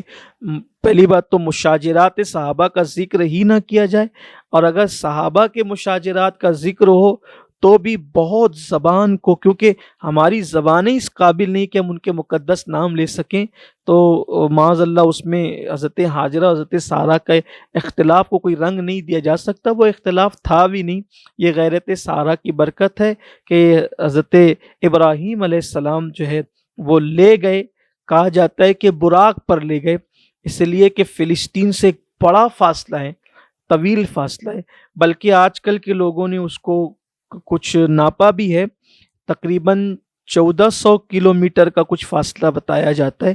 S1: پہلی بات تو مشاجرات صحابہ کا ذکر ہی نہ کیا جائے، اور اگر صحابہ کے مشاجرات کا ذکر ہو تو بھی بہت زبان کو، کیونکہ ہماری زبانیں اس قابل نہیں کہ ہم ان کے مقدس نام لے سکیں، تو معاذ اللہ اس میں حضرت ہاجرہ حضرت سارہ کا اختلاف کو کوئی رنگ نہیں دیا جا سکتا، وہ اختلاف تھا بھی نہیں۔ یہ غیرت سارہ کی برکت ہے کہ حضرت ابراہیم علیہ السلام جو ہے وہ لے گئے کہا جاتا ہے کہ براق پر لے گئے، اس لیے کہ فلسطین سے ایک بڑا فاصلہ ہے، طویل فاصلہ ہے، بلکہ آج کل کے لوگوں نے اس کو کچھ ناپا بھی ہے، تقریباً 1400 کلومیٹر کا کچھ فاصلہ بتایا جاتا ہے،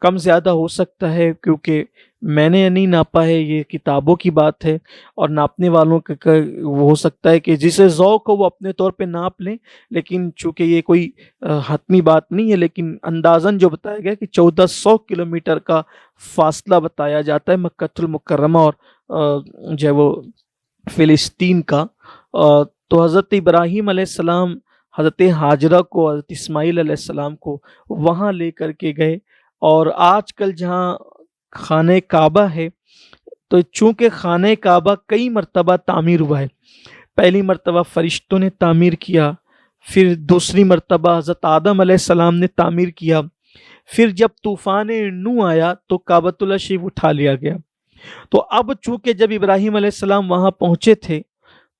S1: کم زیادہ ہو سکتا ہے کیونکہ میں نے نہیں ناپا ہے، یہ کتابوں کی بات ہے، اور ناپنے والوں کا وہ ہو سکتا ہے کہ جسے ذوق ہو وہ اپنے طور پہ ناپ لیں، لیکن چونکہ یہ کوئی حتمی بات نہیں ہے، لیکن اندازاً جو بتایا گیا کہ 1400 کلومیٹر کا فاصلہ بتایا جاتا ہے مکۃ المکرمہ اور جو ہے وہ فلسطین کا۔ تو حضرت ابراہیم علیہ السلام حضرت ہاجرہ کو، حضرت اسماعیل علیہ السلام کو وہاں لے کر کے گئے، اور آج کل جہاں خانہ کعبہ ہے، تو چونکہ خانہ کعبہ کئی مرتبہ تعمیر ہوا ہے، پہلی مرتبہ فرشتوں نے تعمیر کیا، پھر دوسری مرتبہ حضرت آدم علیہ السلام نے تعمیر کیا، پھر جب طوفان نوح آیا تو کعبۃ اللہ شریف اٹھا لیا گیا۔ تو اب چونکہ جب ابراہیم علیہ السلام وہاں پہنچے تھے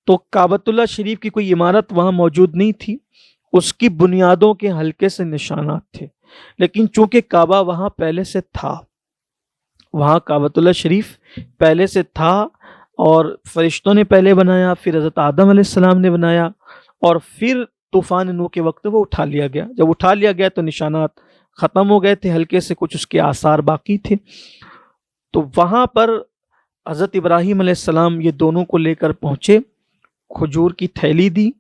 S1: تو کعبۃ اللہ شریف کی کوئی عمارت وہاں موجود نہیں تھی، اس کی بنیادوں کے ہلکے سے نشانات تھے، لیکن چونکہ کعبہ وہاں پہلے سے تھا، وہاں کعبۃ اللہ شریف پہلے سے تھا، اور فرشتوں نے پہلے بنایا، پھر حضرت آدم علیہ السلام نے بنایا، اور پھر طوفان نوح کے وقت وہ اٹھا لیا گیا۔ جب اٹھا لیا گیا تو نشانات ختم ہو گئے تھے، ہلکے سے کچھ اس کے آثار باقی تھے۔ تو وہاں پر حضرت ابراہیم علیہ السلام یہ دونوں کو لے کر پہنچے، کھجور کی تھیلی دی،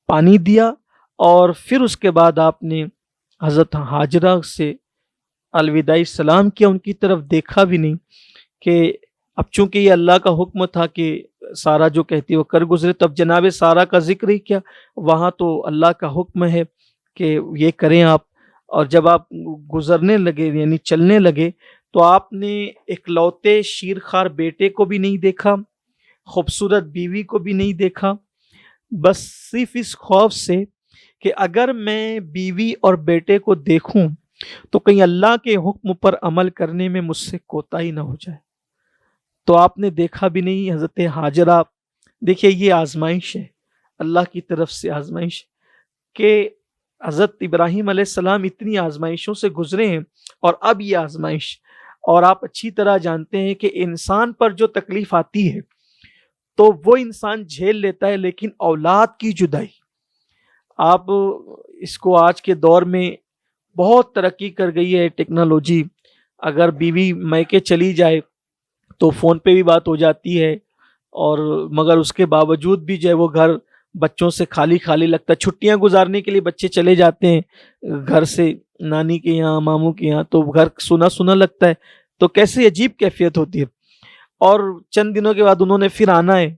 S1: پانی دیا، اور پھر اس کے بعد آپ نے حضرت ہاجرہ سے الوداعی سلام کیا، ان کی طرف دیکھا بھی نہیں، کہ اب چونکہ یہ اللہ کا حکم تھا کہ سارا جو کہتی ہے وہ کر گزرے، تو اب جناب سارا کا ذکر ہی کیا، وہاں تو اللہ کا حکم ہے کہ یہ کریں آپ۔ اور جب آپ گزرنے لگے یعنی چلنے لگے تو آپ نے اکلوتے شیرخوار بیٹے کو بھی نہیں دیکھا، خوبصورت بیوی کو بھی نہیں دیکھا، بس صرف اس خوف سے کہ اگر میں بیوی اور بیٹے کو دیکھوں تو کہیں اللہ کے حکم پر عمل کرنے میں مجھ سے کوتاہی نہ ہو جائے، تو آپ نے دیکھا بھی نہیں حضرت ہاجرہ۔ دیکھیے یہ آزمائش ہے، اللہ کی طرف سے آزمائش، کہ حضرت ابراہیم علیہ السلام اتنی آزمائشوں سے گزرے ہیں، اور اب یہ آزمائش، اور آپ اچھی طرح جانتے ہیں کہ انسان پر جو تکلیف آتی ہے تو وہ انسان جھیل لیتا ہے، لیکن اولاد کی جدائی، آپ اس کو آج کے دور میں بہت ترقی کر گئی ہے ٹیکنالوجی، اگر بیوی میکے چلی جائے تو فون پہ بھی بات ہو جاتی ہے، اور مگر اس کے باوجود بھی جو ہے وہ گھر بچوں سے خالی خالی لگتا ہے، چھٹیاں گزارنے کے لیے بچے چلے جاتے ہیں گھر سے نانی کے یہاں، ماموں کے یہاں، تو گھر سونا سونا لگتا ہے، تو کیسے عجیب کیفیت ہوتی ہے۔ اور چند دنوں کے بعد انہوں نے پھر آنا ہے،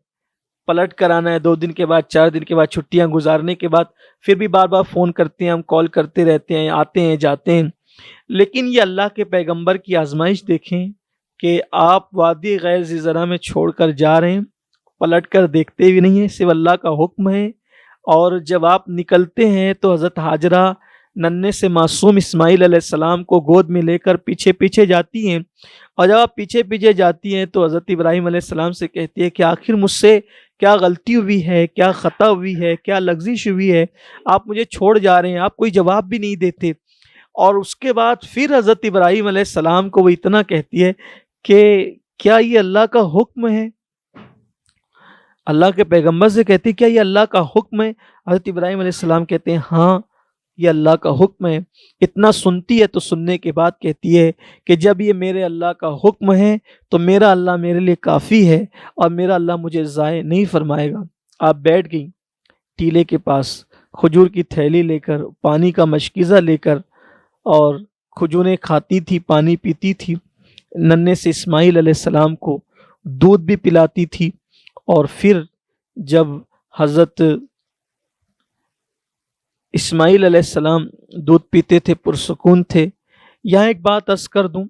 S1: پلٹ کر آنا ہے، 2 دن کے بعد، 4 دن کے بعد، چھٹیاں گزارنے کے بعد پھر بھی بار بار فون کرتے ہیں، ہم کال کرتے رہتے ہیں، آتے ہیں جاتے ہیں۔ لیکن یہ اللہ کے پیغمبر کی آزمائش دیکھیں کہ آپ وادی غیر ذی زرع میں چھوڑ کر جا رہے ہیں، پلٹ کر دیکھتے بھی نہیں ہیں، صرف اللہ کا حکم ہے، اور جب آپ نکلتے ہیں تو حضرت ہاجرہ ننھے سے معصوم اسماعیل علیہ السلام کو گود میں لے کر پیچھے پیچھے جاتی ہیں، اور جب آپ پیچھے پیچھے جاتی ہیں تو حضرت ابراہیم علیہ السلام سے کہتی ہے کہ آخر مجھ سے کیا غلطی ہوئی ہے، کیا خطا ہوئی ہے، کیا لغزش ہوئی ہے، آپ مجھے چھوڑ جا رہے ہیں، آپ کوئی جواب بھی نہیں دیتے۔ اور اس کے بعد پھر حضرت ابراہیم علیہ السلام کو وہ اتنا کہتی ہے کہ کیا یہ اللہ کا حکم ہے؟ اللہ کے پیغمبر سے کہتی کیا یہ اللہ کا حکم ہے؟ حضرت ابراہیم علیہ السلام کہتے ہیں ہاں یہ اللہ کا حکم ہے۔ اتنا سنتی ہے تو سننے کے بعد کہتی ہے کہ جب یہ میرے اللہ کا حکم ہے تو میرا اللہ میرے لیے کافی ہے، اور میرا اللہ مجھے ضائع نہیں فرمائے گا۔ آپ بیٹھ گئی ٹیلے کے پاس، کھجور کی تھیلی لے کر، پانی کا مشکیزہ لے کر، اور کھجوریں کھاتی تھی، پانی پیتی تھی، ننھے سے اسماعیل علیہ السلام کو دودھ بھی پلاتی تھی، اور پھر جب حضرت اسماعیل علیہ السلام دودھ پیتے تھے، پرسکون تھے۔ یہاں ایک بات عرض کر دوں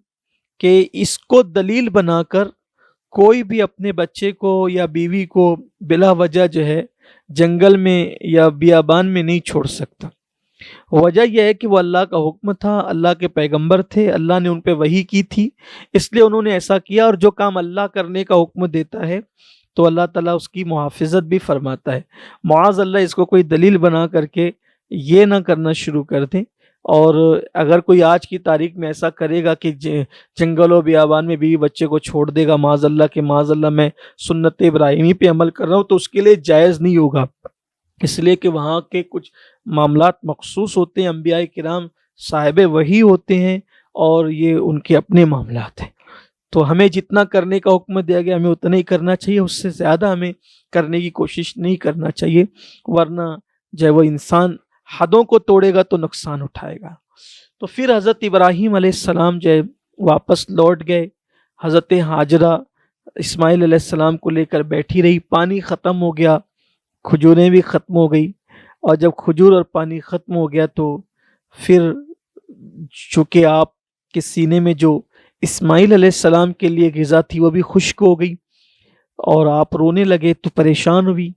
S1: کہ اس کو دلیل بنا کر کوئی بھی اپنے بچے کو یا بیوی کو بلا وجہ جو ہے جنگل میں یا بیابان میں نہیں چھوڑ سکتا۔ وجہ یہ ہے کہ وہ اللہ کا حکم تھا، اللہ کے پیغمبر تھے، اللہ نے ان پہ وحی کی تھی، اس لیے انہوں نے ایسا کیا، اور جو کام اللہ کرنے کا حکم دیتا ہے تو اللہ تعالیٰ اس کی محافظت بھی فرماتا ہے۔ معاذ اللہ اس کو کوئی دلیل بنا کر کے یہ نہ کرنا شروع کر دیں۔ اور اگر کوئی آج کی تاریخ میں ایسا کرے گا کہ جنگل و بیابان میں بیوی بچے کو چھوڑ دے گا، معاذ اللہ کہ معاذ اللہ میں سنت ابراہیمی پہ عمل کر رہا ہوں، تو اس کے لیے جائز نہیں ہوگا، اس لیے کہ وہاں کے کچھ معاملات مخصوص ہوتے ہیں، انبیاء کرام صاحب وحی ہوتے ہیں، اور یہ ان کے اپنے معاملات ہیں۔ تو ہمیں جتنا کرنے کا حکم دیا گیا ہمیں اتنا ہی کرنا چاہیے، اس سے زیادہ ہمیں کرنے کی کوشش نہیں کرنا چاہیے، ورنہ جو وہ انسان حدوں کو توڑے گا تو نقصان اٹھائے گا۔ تو پھر حضرت ابراہیم علیہ السلام جو ہے واپس لوٹ گئے، حضرت ہاجرہ اسماعیل علیہ السلام کو لے کر بیٹھی رہی، پانی ختم ہو گیا، کھجوریں بھی ختم ہو گئی، اور جب کھجور اور پانی ختم ہو گیا تو پھر چونکہ آپ کے سینے میں جو اسماعیل علیہ السلام کے لیے غذا تھی وہ بھی خشک ہو گئی، اور آپ رونے لگے تو پریشان ہوئی،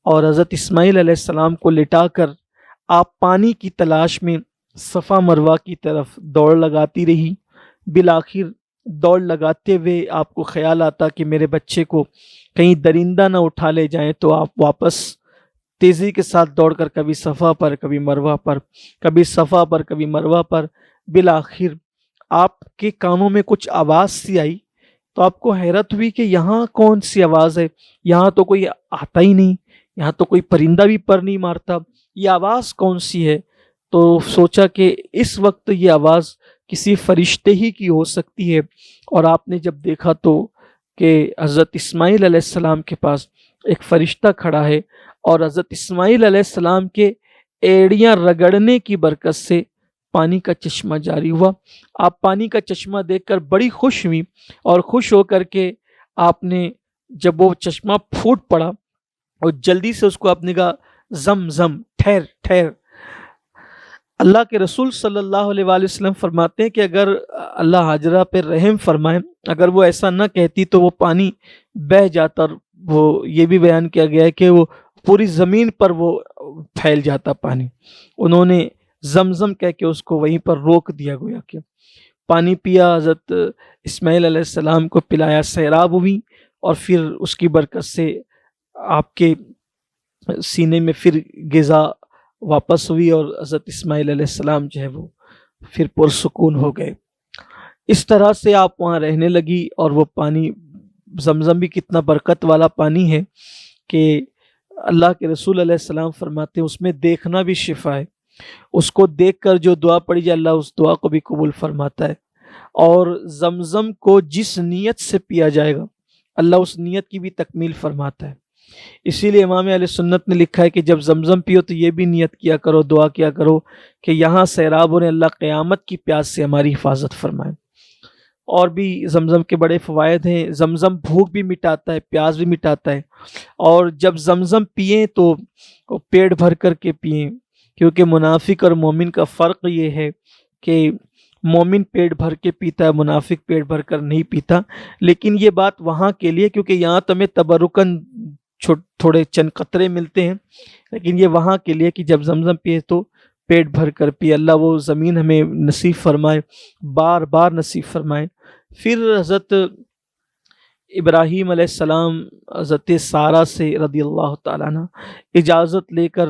S1: اور حضرت اسماعیل علیہ السلام کو لٹا کر آپ پانی کی تلاش میں صفا مروہ کی طرف دوڑ لگاتی رہی۔ بالآخر دوڑ لگاتے ہوئے آپ کو خیال آتا کہ میرے بچے کو کہیں درندہ نہ اٹھا لے جائیں، تو آپ واپس تیزی کے ساتھ دوڑ کر کبھی صفا پر کبھی مروہ پر، کبھی صفا پر کبھی مروہ پر، بالآخر آپ کے کانوں میں کچھ آواز سی آئی، تو آپ کو حیرت ہوئی کہ یہاں کون سی آواز ہے، یہاں تو کوئی آتا ہی نہیں، یہاں تو کوئی پرندہ بھی پر نہیں مارتا، یہ آواز کون سی ہے؟ تو سوچا کہ اس وقت یہ آواز کسی فرشتے ہی کی ہو سکتی ہے، اور آپ نے جب دیکھا تو کہ حضرت اسماعیل علیہ السلام کے پاس ایک فرشتہ کھڑا ہے، اور حضرت اسماعیل علیہ السلام کے ایڑیاں رگڑنے کی برکت سے پانی کا چشمہ جاری ہوا۔ آپ پانی کا چشمہ دیکھ کر بڑی خوش ہوئی، اور خوش ہو کر کے آپ نے جب وہ چشمہ پھوٹ پڑا اور جلدی سے اس کو آپ نے کہا زم زم، ٹھہر ٹھہر۔ اللہ کے رسول صلی اللہ علیہ وآلہ وسلم فرماتے ہیں کہ اگر اللہ ہاجرہ پہ رحم فرمائے، اگر وہ ایسا نہ کہتی تو وہ پانی بہہ جاتا، اور وہ یہ بھی بیان کیا گیا ہے کہ وہ پوری زمین پر وہ پھیل جاتا پانی۔ انہوں نے زمزم کہہ کے اس کو وہیں پر روک دیا، گویا کہ پانی پیا، حضرت اسماعیل علیہ السلام کو پلایا، سیراب ہوئی، اور پھر اس کی برکت سے آپ کے سینے میں پھر غذا واپس ہوئی، اور حضرت اسماعیل علیہ السلام جو ہے وہ پھر پرسکون ہو گئے۔ اس طرح سے آپ وہاں رہنے لگی، اور وہ پانی زمزم بھی کتنا برکت والا پانی ہے کہ اللہ کے رسول علیہ السلام فرماتے ہیں اس میں دیکھنا بھی شفا ہے، اس کو دیکھ کر جو دعا پڑی جائے اللہ اس دعا کو بھی قبول فرماتا ہے، اور زمزم کو جس نیت سے پیا جائے گا اللہ اس نیت کی بھی تکمیل فرماتا ہے۔ اسی لیے امام اہل سنت نے لکھا ہے کہ جب زمزم پیو تو یہ بھی نیت کیا کرو، دعا کیا کرو کہ یہاں سیرابوں نے اللہ قیامت کی پیاس سے ہماری حفاظت فرمائے۔ اور بھی زمزم کے بڑے فوائد ہیں، زمزم بھوک بھی مٹاتا ہے، پیاس بھی مٹاتا ہے، اور جب زمزم پئیں تو پیٹ بھر کر کے پئیں، کیونکہ منافق اور مومن کا فرق یہ ہے کہ مومن پیٹ بھر کے پیتا ہے، منافق پیٹ بھر کر نہیں پیتا۔ لیکن یہ بات وہاں کے لیے، کیونکہ یہاں تو ہمیں تبرکن تھوڑے چند قطرے ملتے ہیں، لیکن یہ وہاں کے لیے کہ جب زمزم پیے تو پیٹ بھر کر پیے۔ اللہ وہ زمین ہمیں نصیب فرمائے، بار بار نصیب فرمائے۔ پھر حضرت ابراہیم علیہ السلام حضرت سارہ سے رضی اللہ تعالیٰ عنہ اجازت لے کر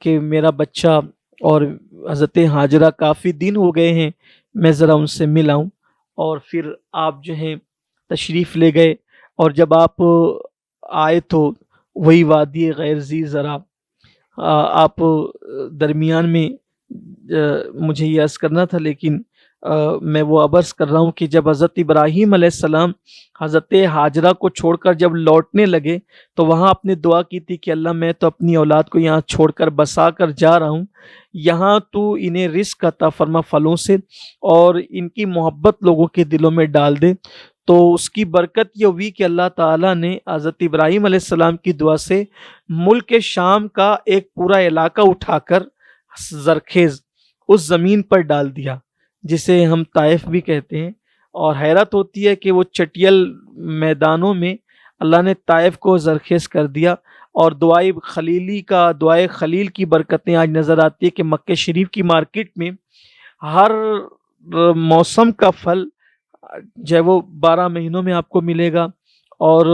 S1: کہ میرا بچہ اور حضرت ہاجرہ کافی دن ہو گئے ہیں، میں ذرا ان سے مل آؤں، اور پھر آپ جو ہیں تشریف لے گئے، اور جب آپ آئے تو وہی وادی غیر ذی زرع، آپ درمیان میں مجھے یہ عرض کرنا تھا لیکن میں وہ عرض کر رہا ہوں کہ جب حضرت ابراہیم علیہ السلام حضرت ہاجرہ کو چھوڑ کر جب لوٹنے لگے تو وہاں آپ نے دعا کی تھی کہ اللہ میں تو اپنی اولاد کو یہاں چھوڑ کر بسا کر جا رہا ہوں، یہاں تو انہیں رزق عطا فرما پھلوں سے، اور ان کی محبت لوگوں کے دلوں میں ڈال دے۔ تو اس کی برکت یہ ہوئی کہ اللہ تعالیٰ نے حضرت ابراہیم علیہ السلام کی دعا سے ملک شام کا ایک پورا علاقہ اٹھا کر زرخیز اس زمین پر ڈال دیا جسے ہم طائف بھی کہتے ہیں، اور حیرت ہوتی ہے کہ وہ چٹیل میدانوں میں اللہ نے طائف کو زرخیز کر دیا، اور دعائے خلیل کی برکتیں آج نظر آتی ہے کہ مکہ شریف کی مارکیٹ میں ہر موسم کا پھل جو ہے وہ 12 مہینوں میں آپ کو ملے گا، اور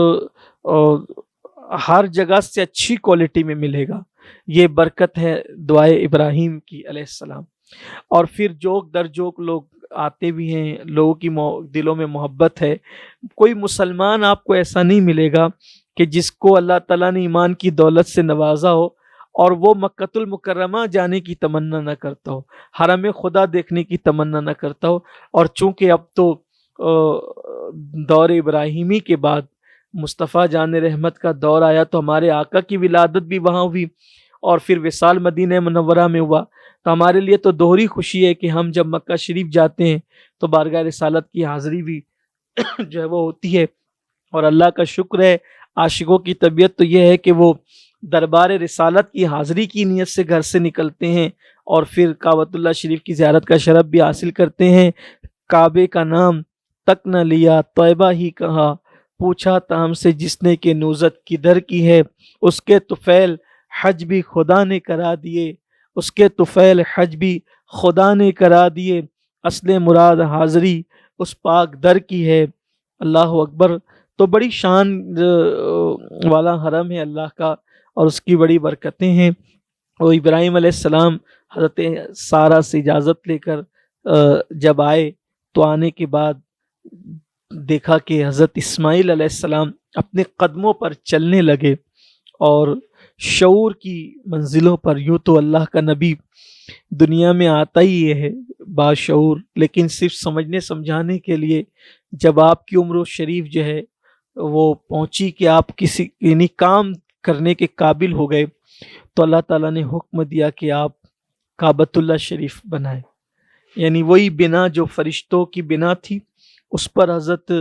S1: ہر جگہ سے اچھی کوالٹی میں ملے گا۔ یہ برکت ہے دعائے ابراہیم کی علیہ السلام۔ اور پھر جوک در جوک لوگ آتے بھی ہیں، لوگوں کی دلوں میں محبت ہے۔ کوئی مسلمان آپ کو ایسا نہیں ملے گا کہ جس کو اللہ تعالیٰ نے ایمان کی دولت سے نوازا ہو اور وہ مکۃ المکرمہ جانے کی تمنا نہ کرتا ہو، حرم خدا دیکھنے کی تمنا نہ کرتا ہو۔ اور چونکہ اب تو دور ابراہیمی کے بعد مصطفیٰ جان رحمت کا دور آیا، تو ہمارے آقا کی ولادت بھی وہاں ہوئی اور پھر وصال مدینہ منورہ میں ہوا، تو ہمارے لیے تو دوہری خوشی ہے کہ ہم جب مکہ شریف جاتے ہیں تو بارگاہ رسالت کی حاضری بھی جو ہے وہ ہوتی ہے۔ اور اللہ کا شکر ہے، عاشقوں کی طبیعت تو یہ ہے کہ وہ دربار رسالت کی حاضری کی نیت سے گھر سے نکلتے ہیں اور پھر کعبۃ اللہ شریف کی زیارت کا شرف بھی حاصل کرتے ہیں۔ کعبے کا نام تک نہ لیا، طیبہ ہی کہا، پوچھا تھا ہم سے جس نے کہ نوزت کدھر کی ہے، اس کے طفیل حج بھی خدا نے کرا دیے، اس کے طفیل حج بھی خدا نے کرا دیے، اصل مراد حاضری اس پاک در کی ہے۔ اللہ اکبر۔ تو بڑی شان والا حرم ہے اللہ کا اور اس کی بڑی برکتیں ہیں۔ وہ ابراہیم علیہ السلام حضرت سارہ سے اجازت لے کر جب آئے تو آنے کے بعد دیکھا کہ حضرت اسماعیل علیہ السلام اپنے قدموں پر چلنے لگے، اور شعور کی منزلوں پر، یوں تو اللہ کا نبی دنیا میں آتا ہی یہ ہے باشعور، لیکن صرف سمجھنے سمجھانے کے لیے جب آپ کی عمر و شریف جو ہے وہ پہنچی کہ آپ کسی یعنی کام کرنے کے قابل ہو گئے، تو اللہ تعالیٰ نے حکم دیا کہ آپ کعبۃ اللہ شریف بنائیں۔ یعنی وہی بنا جو فرشتوں کی بنا تھی، اس پر حضرت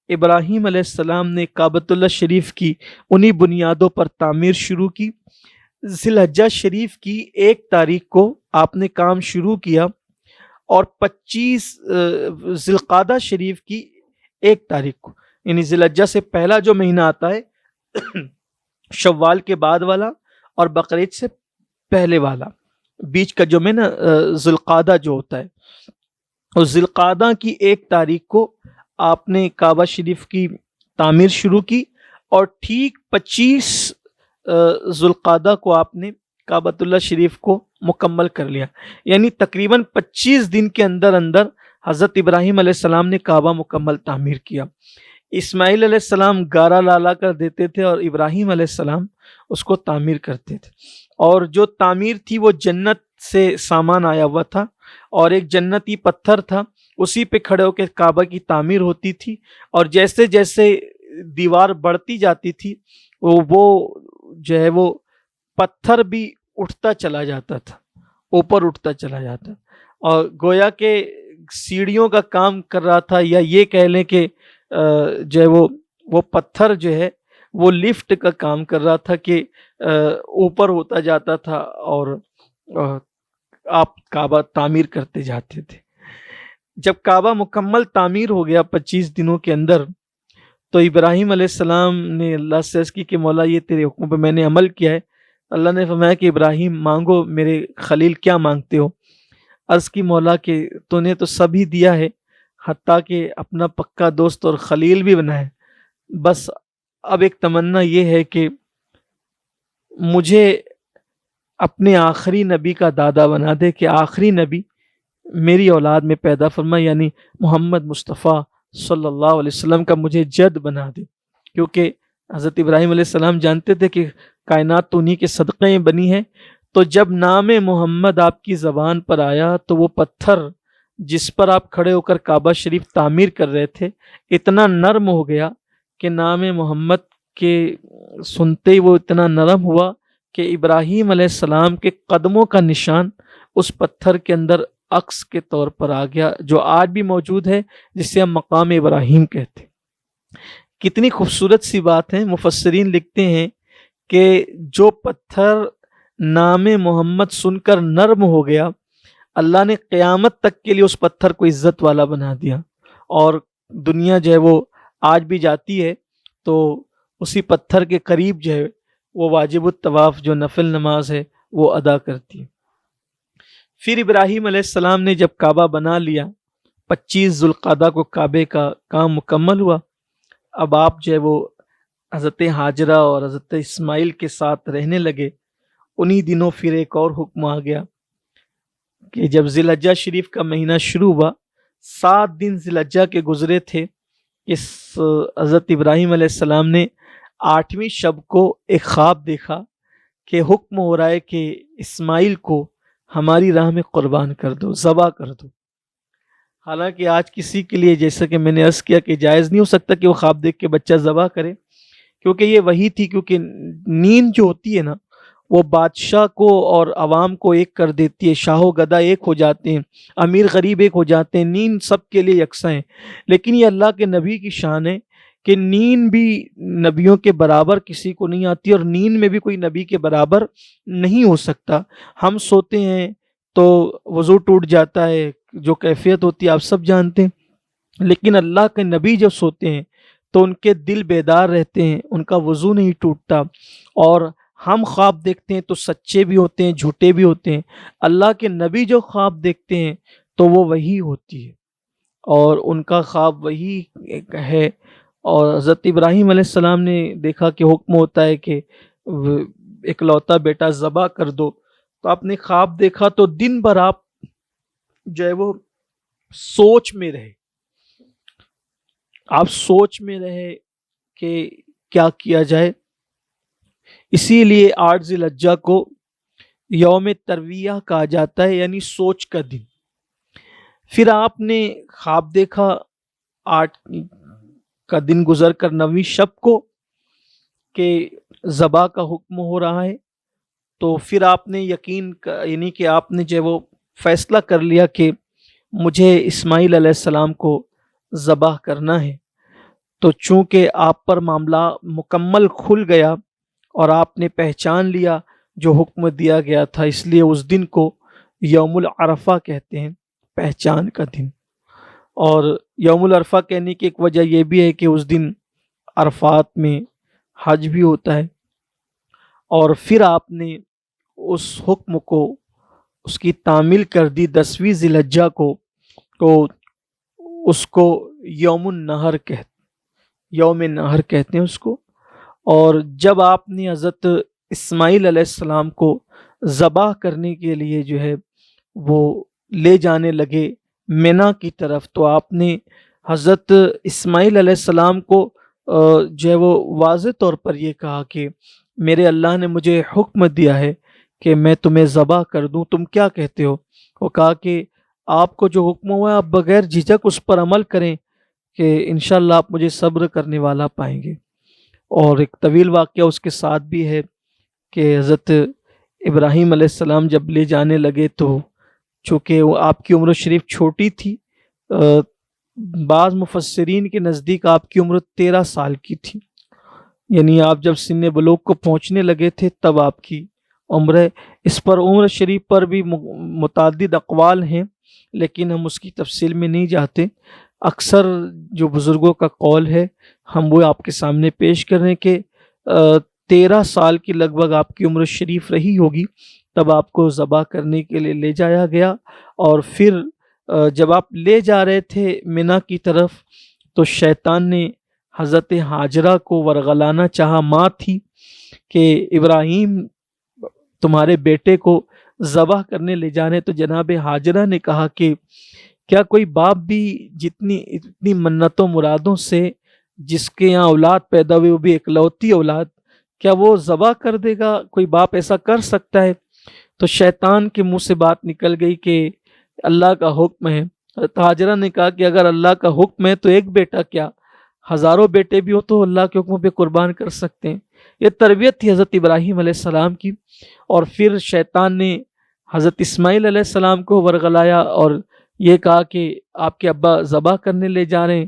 S1: ابراہیم علیہ السلام نے کعبۃ اللہ شریف کی انہی بنیادوں پر تعمیر شروع کی۔ ذی الحجہ شریف کی 1 تاریخ کو آپ نے کام شروع کیا اور 25 ذی القعدہ شریف کی 1 تاریخ کو، یعنی ذی الحجہ سے پہلا جو مہینہ آتا ہے شوال کے بعد والا اور بقرعید سے پہلے والا، بیچ کا جو میں نا ذی القعدہ جو ہوتا ہے، اور ذی القعدہ کی 1 تاریخ کو آپ نے کعبہ شریف کی تعمیر شروع کی، اور ٹھیک 25 ذی القعدہ کو آپ نے کعبۃ اللہ شریف کو مکمل کر لیا۔ یعنی تقریباً 25 دن کے اندر اندر حضرت ابراہیم علیہ السلام نے کعبہ مکمل تعمیر کیا۔ اسماعیل علیہ السلام گارا لالا کر دیتے تھے اور ابراہیم علیہ السلام اس کو تعمیر کرتے تھے، اور جو تعمیر تھی وہ جنت سے سامان آیا ہوا تھا، اور ایک جنتی پتھر تھا، اسی پہ کھڑے ہو کے کعبہ کی تعمیر ہوتی تھی، اور جیسے جیسے دیوار بڑھتی جاتی تھی وہ جو ہے وہ پتھر بھی اٹھتا چلا جاتا تھا، اوپر اٹھتا چلا جاتا، اور گویا کہ سیڑھیوں کا کام کر رہا تھا، یا یہ کہہ لیں کہ جو ہے وہ پتھر جو ہے وہ لفٹ کا کام کر رہا تھا کہ اوپر ہوتا جاتا تھا اور آپ کعبہ تعمیر کرتے جاتے تھے۔ جب کعبہ مکمل تعمیر ہو گیا 25 دنوں کے اندر، تو ابراہیم علیہ السلام نے اللہ سے عرض کی کہ مولا یہ تیرے حکم پہ میں نے عمل کیا ہے۔ اللہ نے فرمایا کہ ابراہیم مانگو، میرے خلیل کیا مانگتے ہو؟ عرض کی مولا کہ تو نے تو سب ہی دیا ہے، حتیٰ کہ اپنا پکا دوست اور خلیل بھی بنا ہے، بس اب ایک تمنا یہ ہے کہ مجھے اپنے آخری نبی کا دادا بنا دے، کہ آخری نبی میری اولاد میں پیدا فرما، یعنی محمد مصطفیٰ صلی اللہ علیہ وسلم کا مجھے جد بنا دے، کیونکہ حضرت ابراہیم علیہ السلام جانتے تھے کہ کائنات تو انہی کے صدقے میں بنی ہے۔ تو جب نام محمد آپ کی زبان پر آیا تو وہ پتھر جس پر آپ کھڑے ہو کر کعبہ شریف تعمیر کر رہے تھے اتنا نرم ہو گیا کہ نام محمد کے سنتے ہی وہ اتنا نرم ہوا کہ ابراہیم علیہ السلام کے قدموں کا نشان اس پتھر کے اندر عکس کے طور پر آ گیا، جو آج بھی موجود ہے، جسے ہم مقام ابراہیم کہتے ہیں۔ کتنی خوبصورت سی بات ہے۔ مفسرین لکھتے ہیں کہ جو پتھر نام محمد سن کر نرم ہو گیا، اللہ نے قیامت تک کے لیے اس پتھر کو عزت والا بنا دیا، اور دنیا جو ہے وہ آج بھی جاتی ہے تو اسی پتھر کے قریب جو ہے وہ واجب الطواف جو نفل نماز ہے وہ ادا کرتی ہے۔ پھر ابراہیم علیہ السلام نے جب کعبہ بنا لیا، 25 ذی القعدہ کو کعبے کا کام مکمل ہوا، اب آپ جو ہے وہ حضرت ہاجرہ اور حضرت اسماعیل کے ساتھ رہنے لگے۔ انہی دنوں پھر ایک اور حکم آ گیا کہ جب ذی الحجہ شریف کا مہینہ شروع ہوا، 7 دن ذی الحجہ کے گزرے تھے، اس حضرت ابراہیم علیہ السلام نے 8ویں شب کو ایک خواب دیکھا کہ حکم ہو رہا ہے کہ اسماعیل کو ہماری راہ میں قربان کر دو، ذبح کر دو۔ حالانکہ آج کسی کے لیے، جیسا کہ میں نے عرض کیا، کہ جائز نہیں ہو سکتا کہ وہ خواب دیکھ کے بچہ ذبح کرے، کیونکہ یہ وہی تھی، کیونکہ نیند جو ہوتی ہے نا، وہ بادشاہ کو اور عوام کو ایک کر دیتی ہے، شاہ و گدا ایک ہو جاتے ہیں، امیر غریب ایک ہو جاتے ہیں، نیند سب کے لیے یکساں ہے۔ لیکن یہ اللہ کے نبی کی شان ہے کہ نیند بھی نبیوں کے برابر کسی کو نہیں آتی، اور نیند میں بھی کوئی نبی کے برابر نہیں ہو سکتا۔ ہم سوتے ہیں تو وضو ٹوٹ جاتا ہے، جو کیفیت ہوتی ہے آپ سب جانتے ہیں، لیکن اللہ کے نبی جب سوتے ہیں تو ان کے دل بیدار رہتے ہیں، ان کا وضو نہیں ٹوٹتا۔ اور ہم خواب دیکھتے ہیں تو سچے بھی ہوتے ہیں، جھوٹے بھی ہوتے ہیں۔ اللہ کے نبی جو خواب دیکھتے ہیں تو وہ وہی ہوتی ہے، اور ان کا خواب وہی ہے۔ اور حضرت ابراہیم علیہ السلام نے دیکھا کہ حکم ہوتا ہے کہ اکلوتا بیٹا ذبح کر دو، تو آپ نے خواب دیکھا تو دن بھر آپ جو ہے وہ سوچ میں رہے، آپ سوچ میں رہے کہ کیا کیا جائے۔ اسی لیے 8 ذی الحجہ کو یوم ترویہ کہا جاتا ہے، یعنی سوچ کا دن۔ پھر آپ نے خواب دیکھا 8 کا دن گزر کر 9ویں شب کو کہ ذبح کا حکم ہو رہا ہے، تو پھر آپ نے یعنی کہ آپ نے جو وہ فیصلہ کر لیا کہ مجھے اسماعیل علیہ السلام کو ذبح کرنا ہے۔ تو چونکہ آپ پر معاملہ مکمل کھل گیا اور آپ نے پہچان لیا جو حکم دیا گیا تھا، اس لیے اس دن کو یوم العرفہ کہتے ہیں، پہچان کا دن۔ اور یوم العرفہ کہنے کی ایک وجہ یہ بھی ہے کہ اس دن عرفات میں حج بھی ہوتا ہے۔ اور پھر آپ نے اس حکم کو، اس کی تعمیل کر دی 10ویں ذی الحجہ کو، تو اس کو یوم النحر یوم نحر کہتے ہیں اس کو۔ اور جب آپ نے حضرت اسماعیل علیہ السلام کو ذبح کرنے کے لیے جو ہے وہ لے جانے لگے مینا کی طرف، تو آپ نے حضرت اسماعیل علیہ السلام کو جو ہے وہ واضح طور پر یہ کہا کہ میرے اللہ نے مجھے حکم دیا ہے کہ میں تمہیں ذبح کر دوں، تم کیا کہتے ہو؟ وہ کہا کہ آپ کو جو حکم ہوا ہے آپ بغیر جھجک اس پر عمل کریں کہ انشاءاللہ آپ مجھے صبر کرنے والا پائیں گے۔ اور ایک طویل واقعہ اس کے ساتھ بھی ہے کہ حضرت ابراہیم علیہ السلام جب لے جانے لگے تو چونکہ وہ آپ کی عمر شریف چھوٹی تھی، بعض مفسرین کے نزدیک آپ کی عمر 13 سال کی تھی، یعنی آپ جب سن بلوغ کو پہنچنے لگے تھے تب آپ کی عمر ہے۔ اس پر عمر شریف پر بھی متعدد اقوال ہیں، لیکن ہم اس کی تفصیل میں نہیں جاتے۔ اکثر جو بزرگوں کا قول ہے ہم وہ آپ کے سامنے پیش کر رہے ہیں کہ 13 سال کی لگ بھگ آپ کی عمر شریف رہی ہوگی تب آپ کو ذبح کرنے کے لیے لے جایا گیا۔ اور پھر جب آپ لے جا رہے تھے مینا کی طرف تو شیطان نے حضرت ہاجرہ کو ورغلانا چاہا، ماں تھی، کہ ابراہیم تمہارے بیٹے کو ذبح کرنے لے جانے۔ تو جناب ہاجرہ نے کہا کہ کیا کوئی باپ بھی اتنی منتوں مرادوں سے جس کے یہاں اولاد پیدا ہوئی، وہ بھی اکلوتی اولاد، کیا وہ ذبح کر دے گا؟ کوئی باپ ایسا کر سکتا ہے؟ تو شیطان کے منہ سے بات نکل گئی کہ اللہ کا حکم ہے۔ ہاجرہ نے کہا کہ اگر اللہ کا حکم ہے تو ایک بیٹا کیا، ہزاروں بیٹے بھی ہو تو اللہ کے حکم پہ قربان کر سکتے ہیں۔ یہ تربیت تھی حضرت ابراہیم علیہ السلام کی۔ اور پھر شیطان نے حضرت اسماعیل علیہ السلام کو ورغلایا اور یہ کہا کہ آپ کے ابا ذبح کرنے لے جا رہے ہیں۔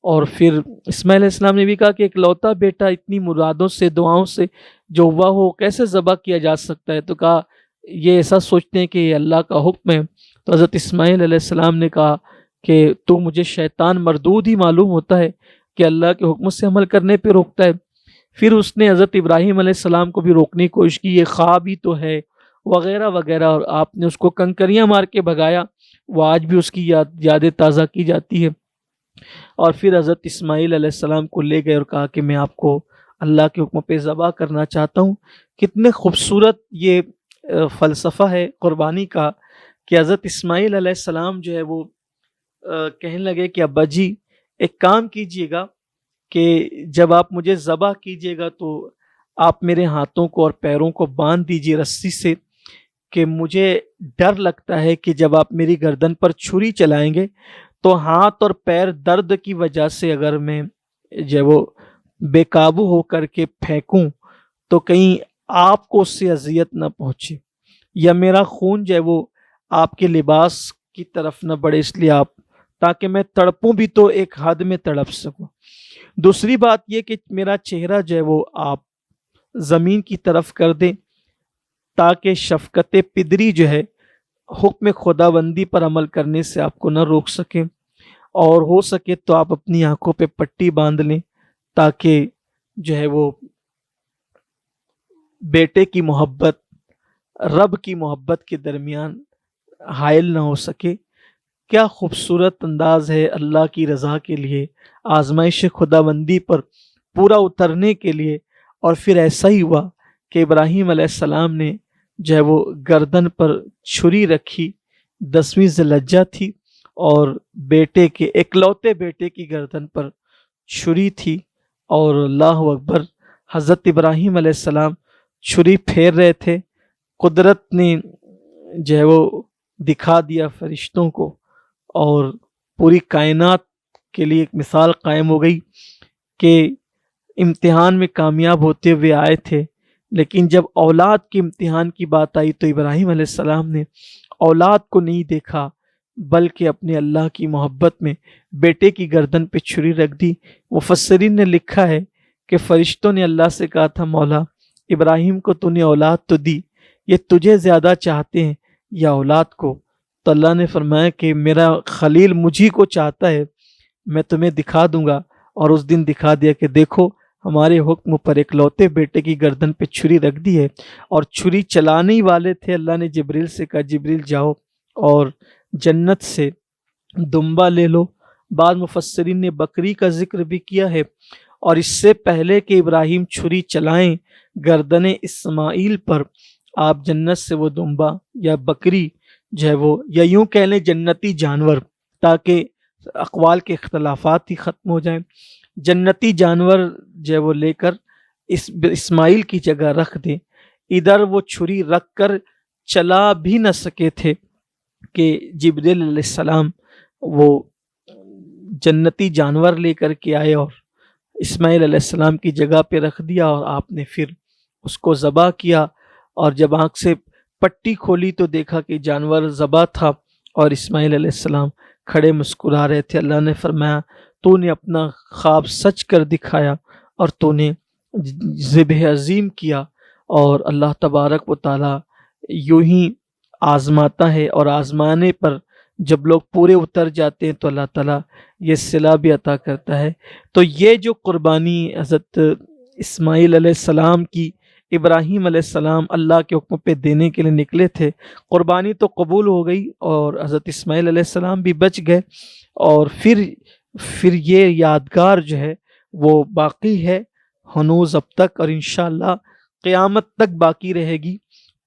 S1: اور پھر اسماعیل علیہ السلام نے بھی کہا کہ اکلوتا بیٹا اتنی مرادوں سے، دعاؤں سے جو ہوا ہو کیسے ذبح کیا جا سکتا ہے؟ تو کہا یہ ایسا سوچتے ہیں کہ یہ اللہ کا حکم ہے۔ تو حضرت اسماعیل علیہ السلام نے کہا کہ تو مجھے شیطان مردود ہی معلوم ہوتا ہے کہ اللہ کے حکم سے عمل کرنے پہ روکتا ہے۔ پھر اس نے حضرت ابراہیم علیہ السلام کو بھی روکنے کی کوشش کی، یہ خواب ہی تو ہے وغیرہ وغیرہ، اور آپ نے اس کو کنکریاں مار کے بھگایا۔ وہ آج بھی اس کی یادیں تازہ کی جاتی ہے۔ اور پھر حضرت اسماعیل علیہ السلام کو لے گئے اور کہا کہ میں آپ کو اللہ کے حکم پہ ذبح کرنا چاہتا ہوں۔ کتنے خوبصورت یہ فلسفہ ہے قربانی کا کہ حضرت اسماعیل علیہ السلام جو ہے وہ کہنے لگے کہ ابا جی ایک کام کیجئے گا کہ جب آپ مجھے ذبح کیجئے گا تو آپ میرے ہاتھوں کو اور پیروں کو باندھ دیجئے رسی سے، کہ مجھے ڈر لگتا ہے کہ جب آپ میری گردن پر چھری چلائیں گے تو ہاتھ اور پیر درد کی وجہ سے اگر میں جو ہے وہ بے قابو ہو کر کے پھینکوں تو کہیں آپ کو اس سے اذیت نہ پہنچے، یا میرا خون جو ہے وہ آپ کے لباس کی طرف نہ بڑھے، اس لیے آپ، تاکہ میں تڑپوں بھی تو ایک حد میں تڑپ سکوں۔ دوسری بات یہ کہ میرا چہرہ جو ہے وہ آپ زمین کی طرف کر دیں تاکہ شفقت پدری جو ہے حکم خداوندی پر عمل کرنے سے آپ کو نہ روک سکے، اور ہو سکے تو آپ اپنی آنکھوں پہ پٹی باندھ لیں تاکہ جو ہے وہ بیٹے کی محبت رب کی محبت کے درمیان حائل نہ ہو سکے۔ کیا خوبصورت انداز ہے اللہ کی رضا کے لیے، آزمائش خداوندی پر پورا اترنے کے لیے۔ اور پھر ایسا ہی ہوا کہ ابراہیم علیہ السلام نے جو ہے وہ گردن پر چھری رکھی، 10ویں ذی الحجہ تھی، اور بیٹے کے اکلوتے بیٹے کی گردن پر چھری تھی، اور اللہ اکبر، حضرت ابراہیم علیہ السلام چھری پھیر رہے تھے، قدرت نے جو ہے وہ دکھا دیا فرشتوں کو، اور پوری کائنات کے لیے ایک مثال قائم ہو گئی کہ امتحان میں کامیاب ہوتے ہوئے آئے تھے، لیکن جب اولاد کے امتحان کی بات آئی تو ابراہیم علیہ السلام نے اولاد کو نہیں دیکھا بلکہ اپنے اللہ کی محبت میں بیٹے کی گردن پہ چھری رکھ دی۔ مفسرین نے لکھا ہے کہ فرشتوں نے اللہ سے کہا تھا، مولا ابراہیم کو تو نے اولاد تو دی، یہ تجھے زیادہ چاہتے ہیں یا اولاد کو؟ تو اللہ نے فرمایا کہ میرا خلیل مجھی کو چاہتا ہے، میں تمہیں دکھا دوں گا۔ اور اس دن دکھا دیا کہ دیکھو ہمارے حکم پر اکلوتے بیٹے کی گردن پہ چھری رکھ دی ہے، اور چھری چلانے ہی والے تھے، اللہ نے جبریل سے کہا جبریل جاؤ اور جنت سے دمبا لے لو۔ بعض مفسرین نے بکری کا ذکر بھی کیا ہے، اور اس سے پہلے کہ ابراہیم چھری چلائیں گردن اسماعیل پر، آپ جنت سے وہ دمبا یا بکری جو ہے وہ، یا یوں کہہ لیں جنتی جانور، تاکہ اقوال کے اختلافات ہی ختم ہو جائیں، جنتی جانور جو ہے وہ لے کر اسماعیل کی جگہ رکھ دیں۔ ادھر وہ چھری رکھ کر چلا بھی نہ سکے تھے کہ جبریل علیہ السلام وہ جنتی جانور لے کر کے آئے اور اسماعیل علیہ السلام کی جگہ پہ رکھ دیا، اور آپ نے پھر اس کو ذبح کیا، اور جب آنکھ سے پٹی کھولی تو دیکھا کہ جانور ذبح تھا اور اسماعیل علیہ السلام کھڑے مسکرا رہے تھے۔ اللہ نے فرمایا تو نے اپنا خواب سچ کر دکھایا اور تو نے ذبح عظیم کیا، اور اللہ تبارک و تعالی یوں ہی آزماتا ہے، اور آزمانے پر جب لوگ پورے اتر جاتے ہیں تو اللہ تعالیٰ یہ صلہ بھی عطا کرتا ہے۔ تو یہ جو قربانی حضرت اسماعیل علیہ السلام کی، ابراہیم علیہ السلام اللہ کے حکم پہ دینے کے لیے نکلے تھے، قربانی تو قبول ہو گئی اور حضرت اسماعیل علیہ السلام بھی بچ گئے، اور پھر یہ یادگار جو ہے وہ باقی ہے ہنوز اب تک، اور انشاءاللہ قیامت تک باقی رہے گی۔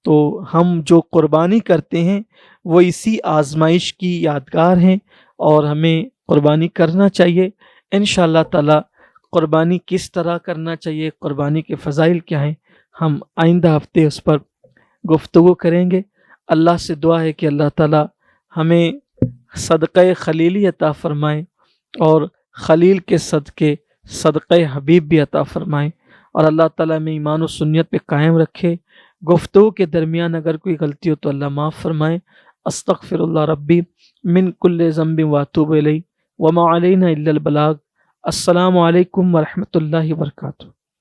S1: تو ہم جو قربانی کرتے ہیں وہ اسی آزمائش کی یادگار ہیں، اور ہمیں قربانی کرنا چاہیے انشاءاللہ تعالی۔ قربانی کس طرح کرنا چاہیے، قربانی کے فضائل کیا ہیں، ہم آئندہ ہفتے اس پر گفتگو کریں گے۔ اللہ سے دعا ہے کہ اللہ تعالی ہمیں صدقہ خلیلی عطا فرمائیں، اور خلیل کے صدقے صدقہ حبیب بھی عطا فرمائیں، اور اللہ تعالیٰ میں ایمان و سنت پہ قائم رکھے۔ گفتگو کے درمیان اگر کوئی غلطی ہو تو اللہ معاف فرمائے۔ استغفر اللہ ربی من کل ذنب واتوب الیہ وما علینا الا البلاغ۔ السلام علیکم ورحمۃ اللہ وبرکاتہ۔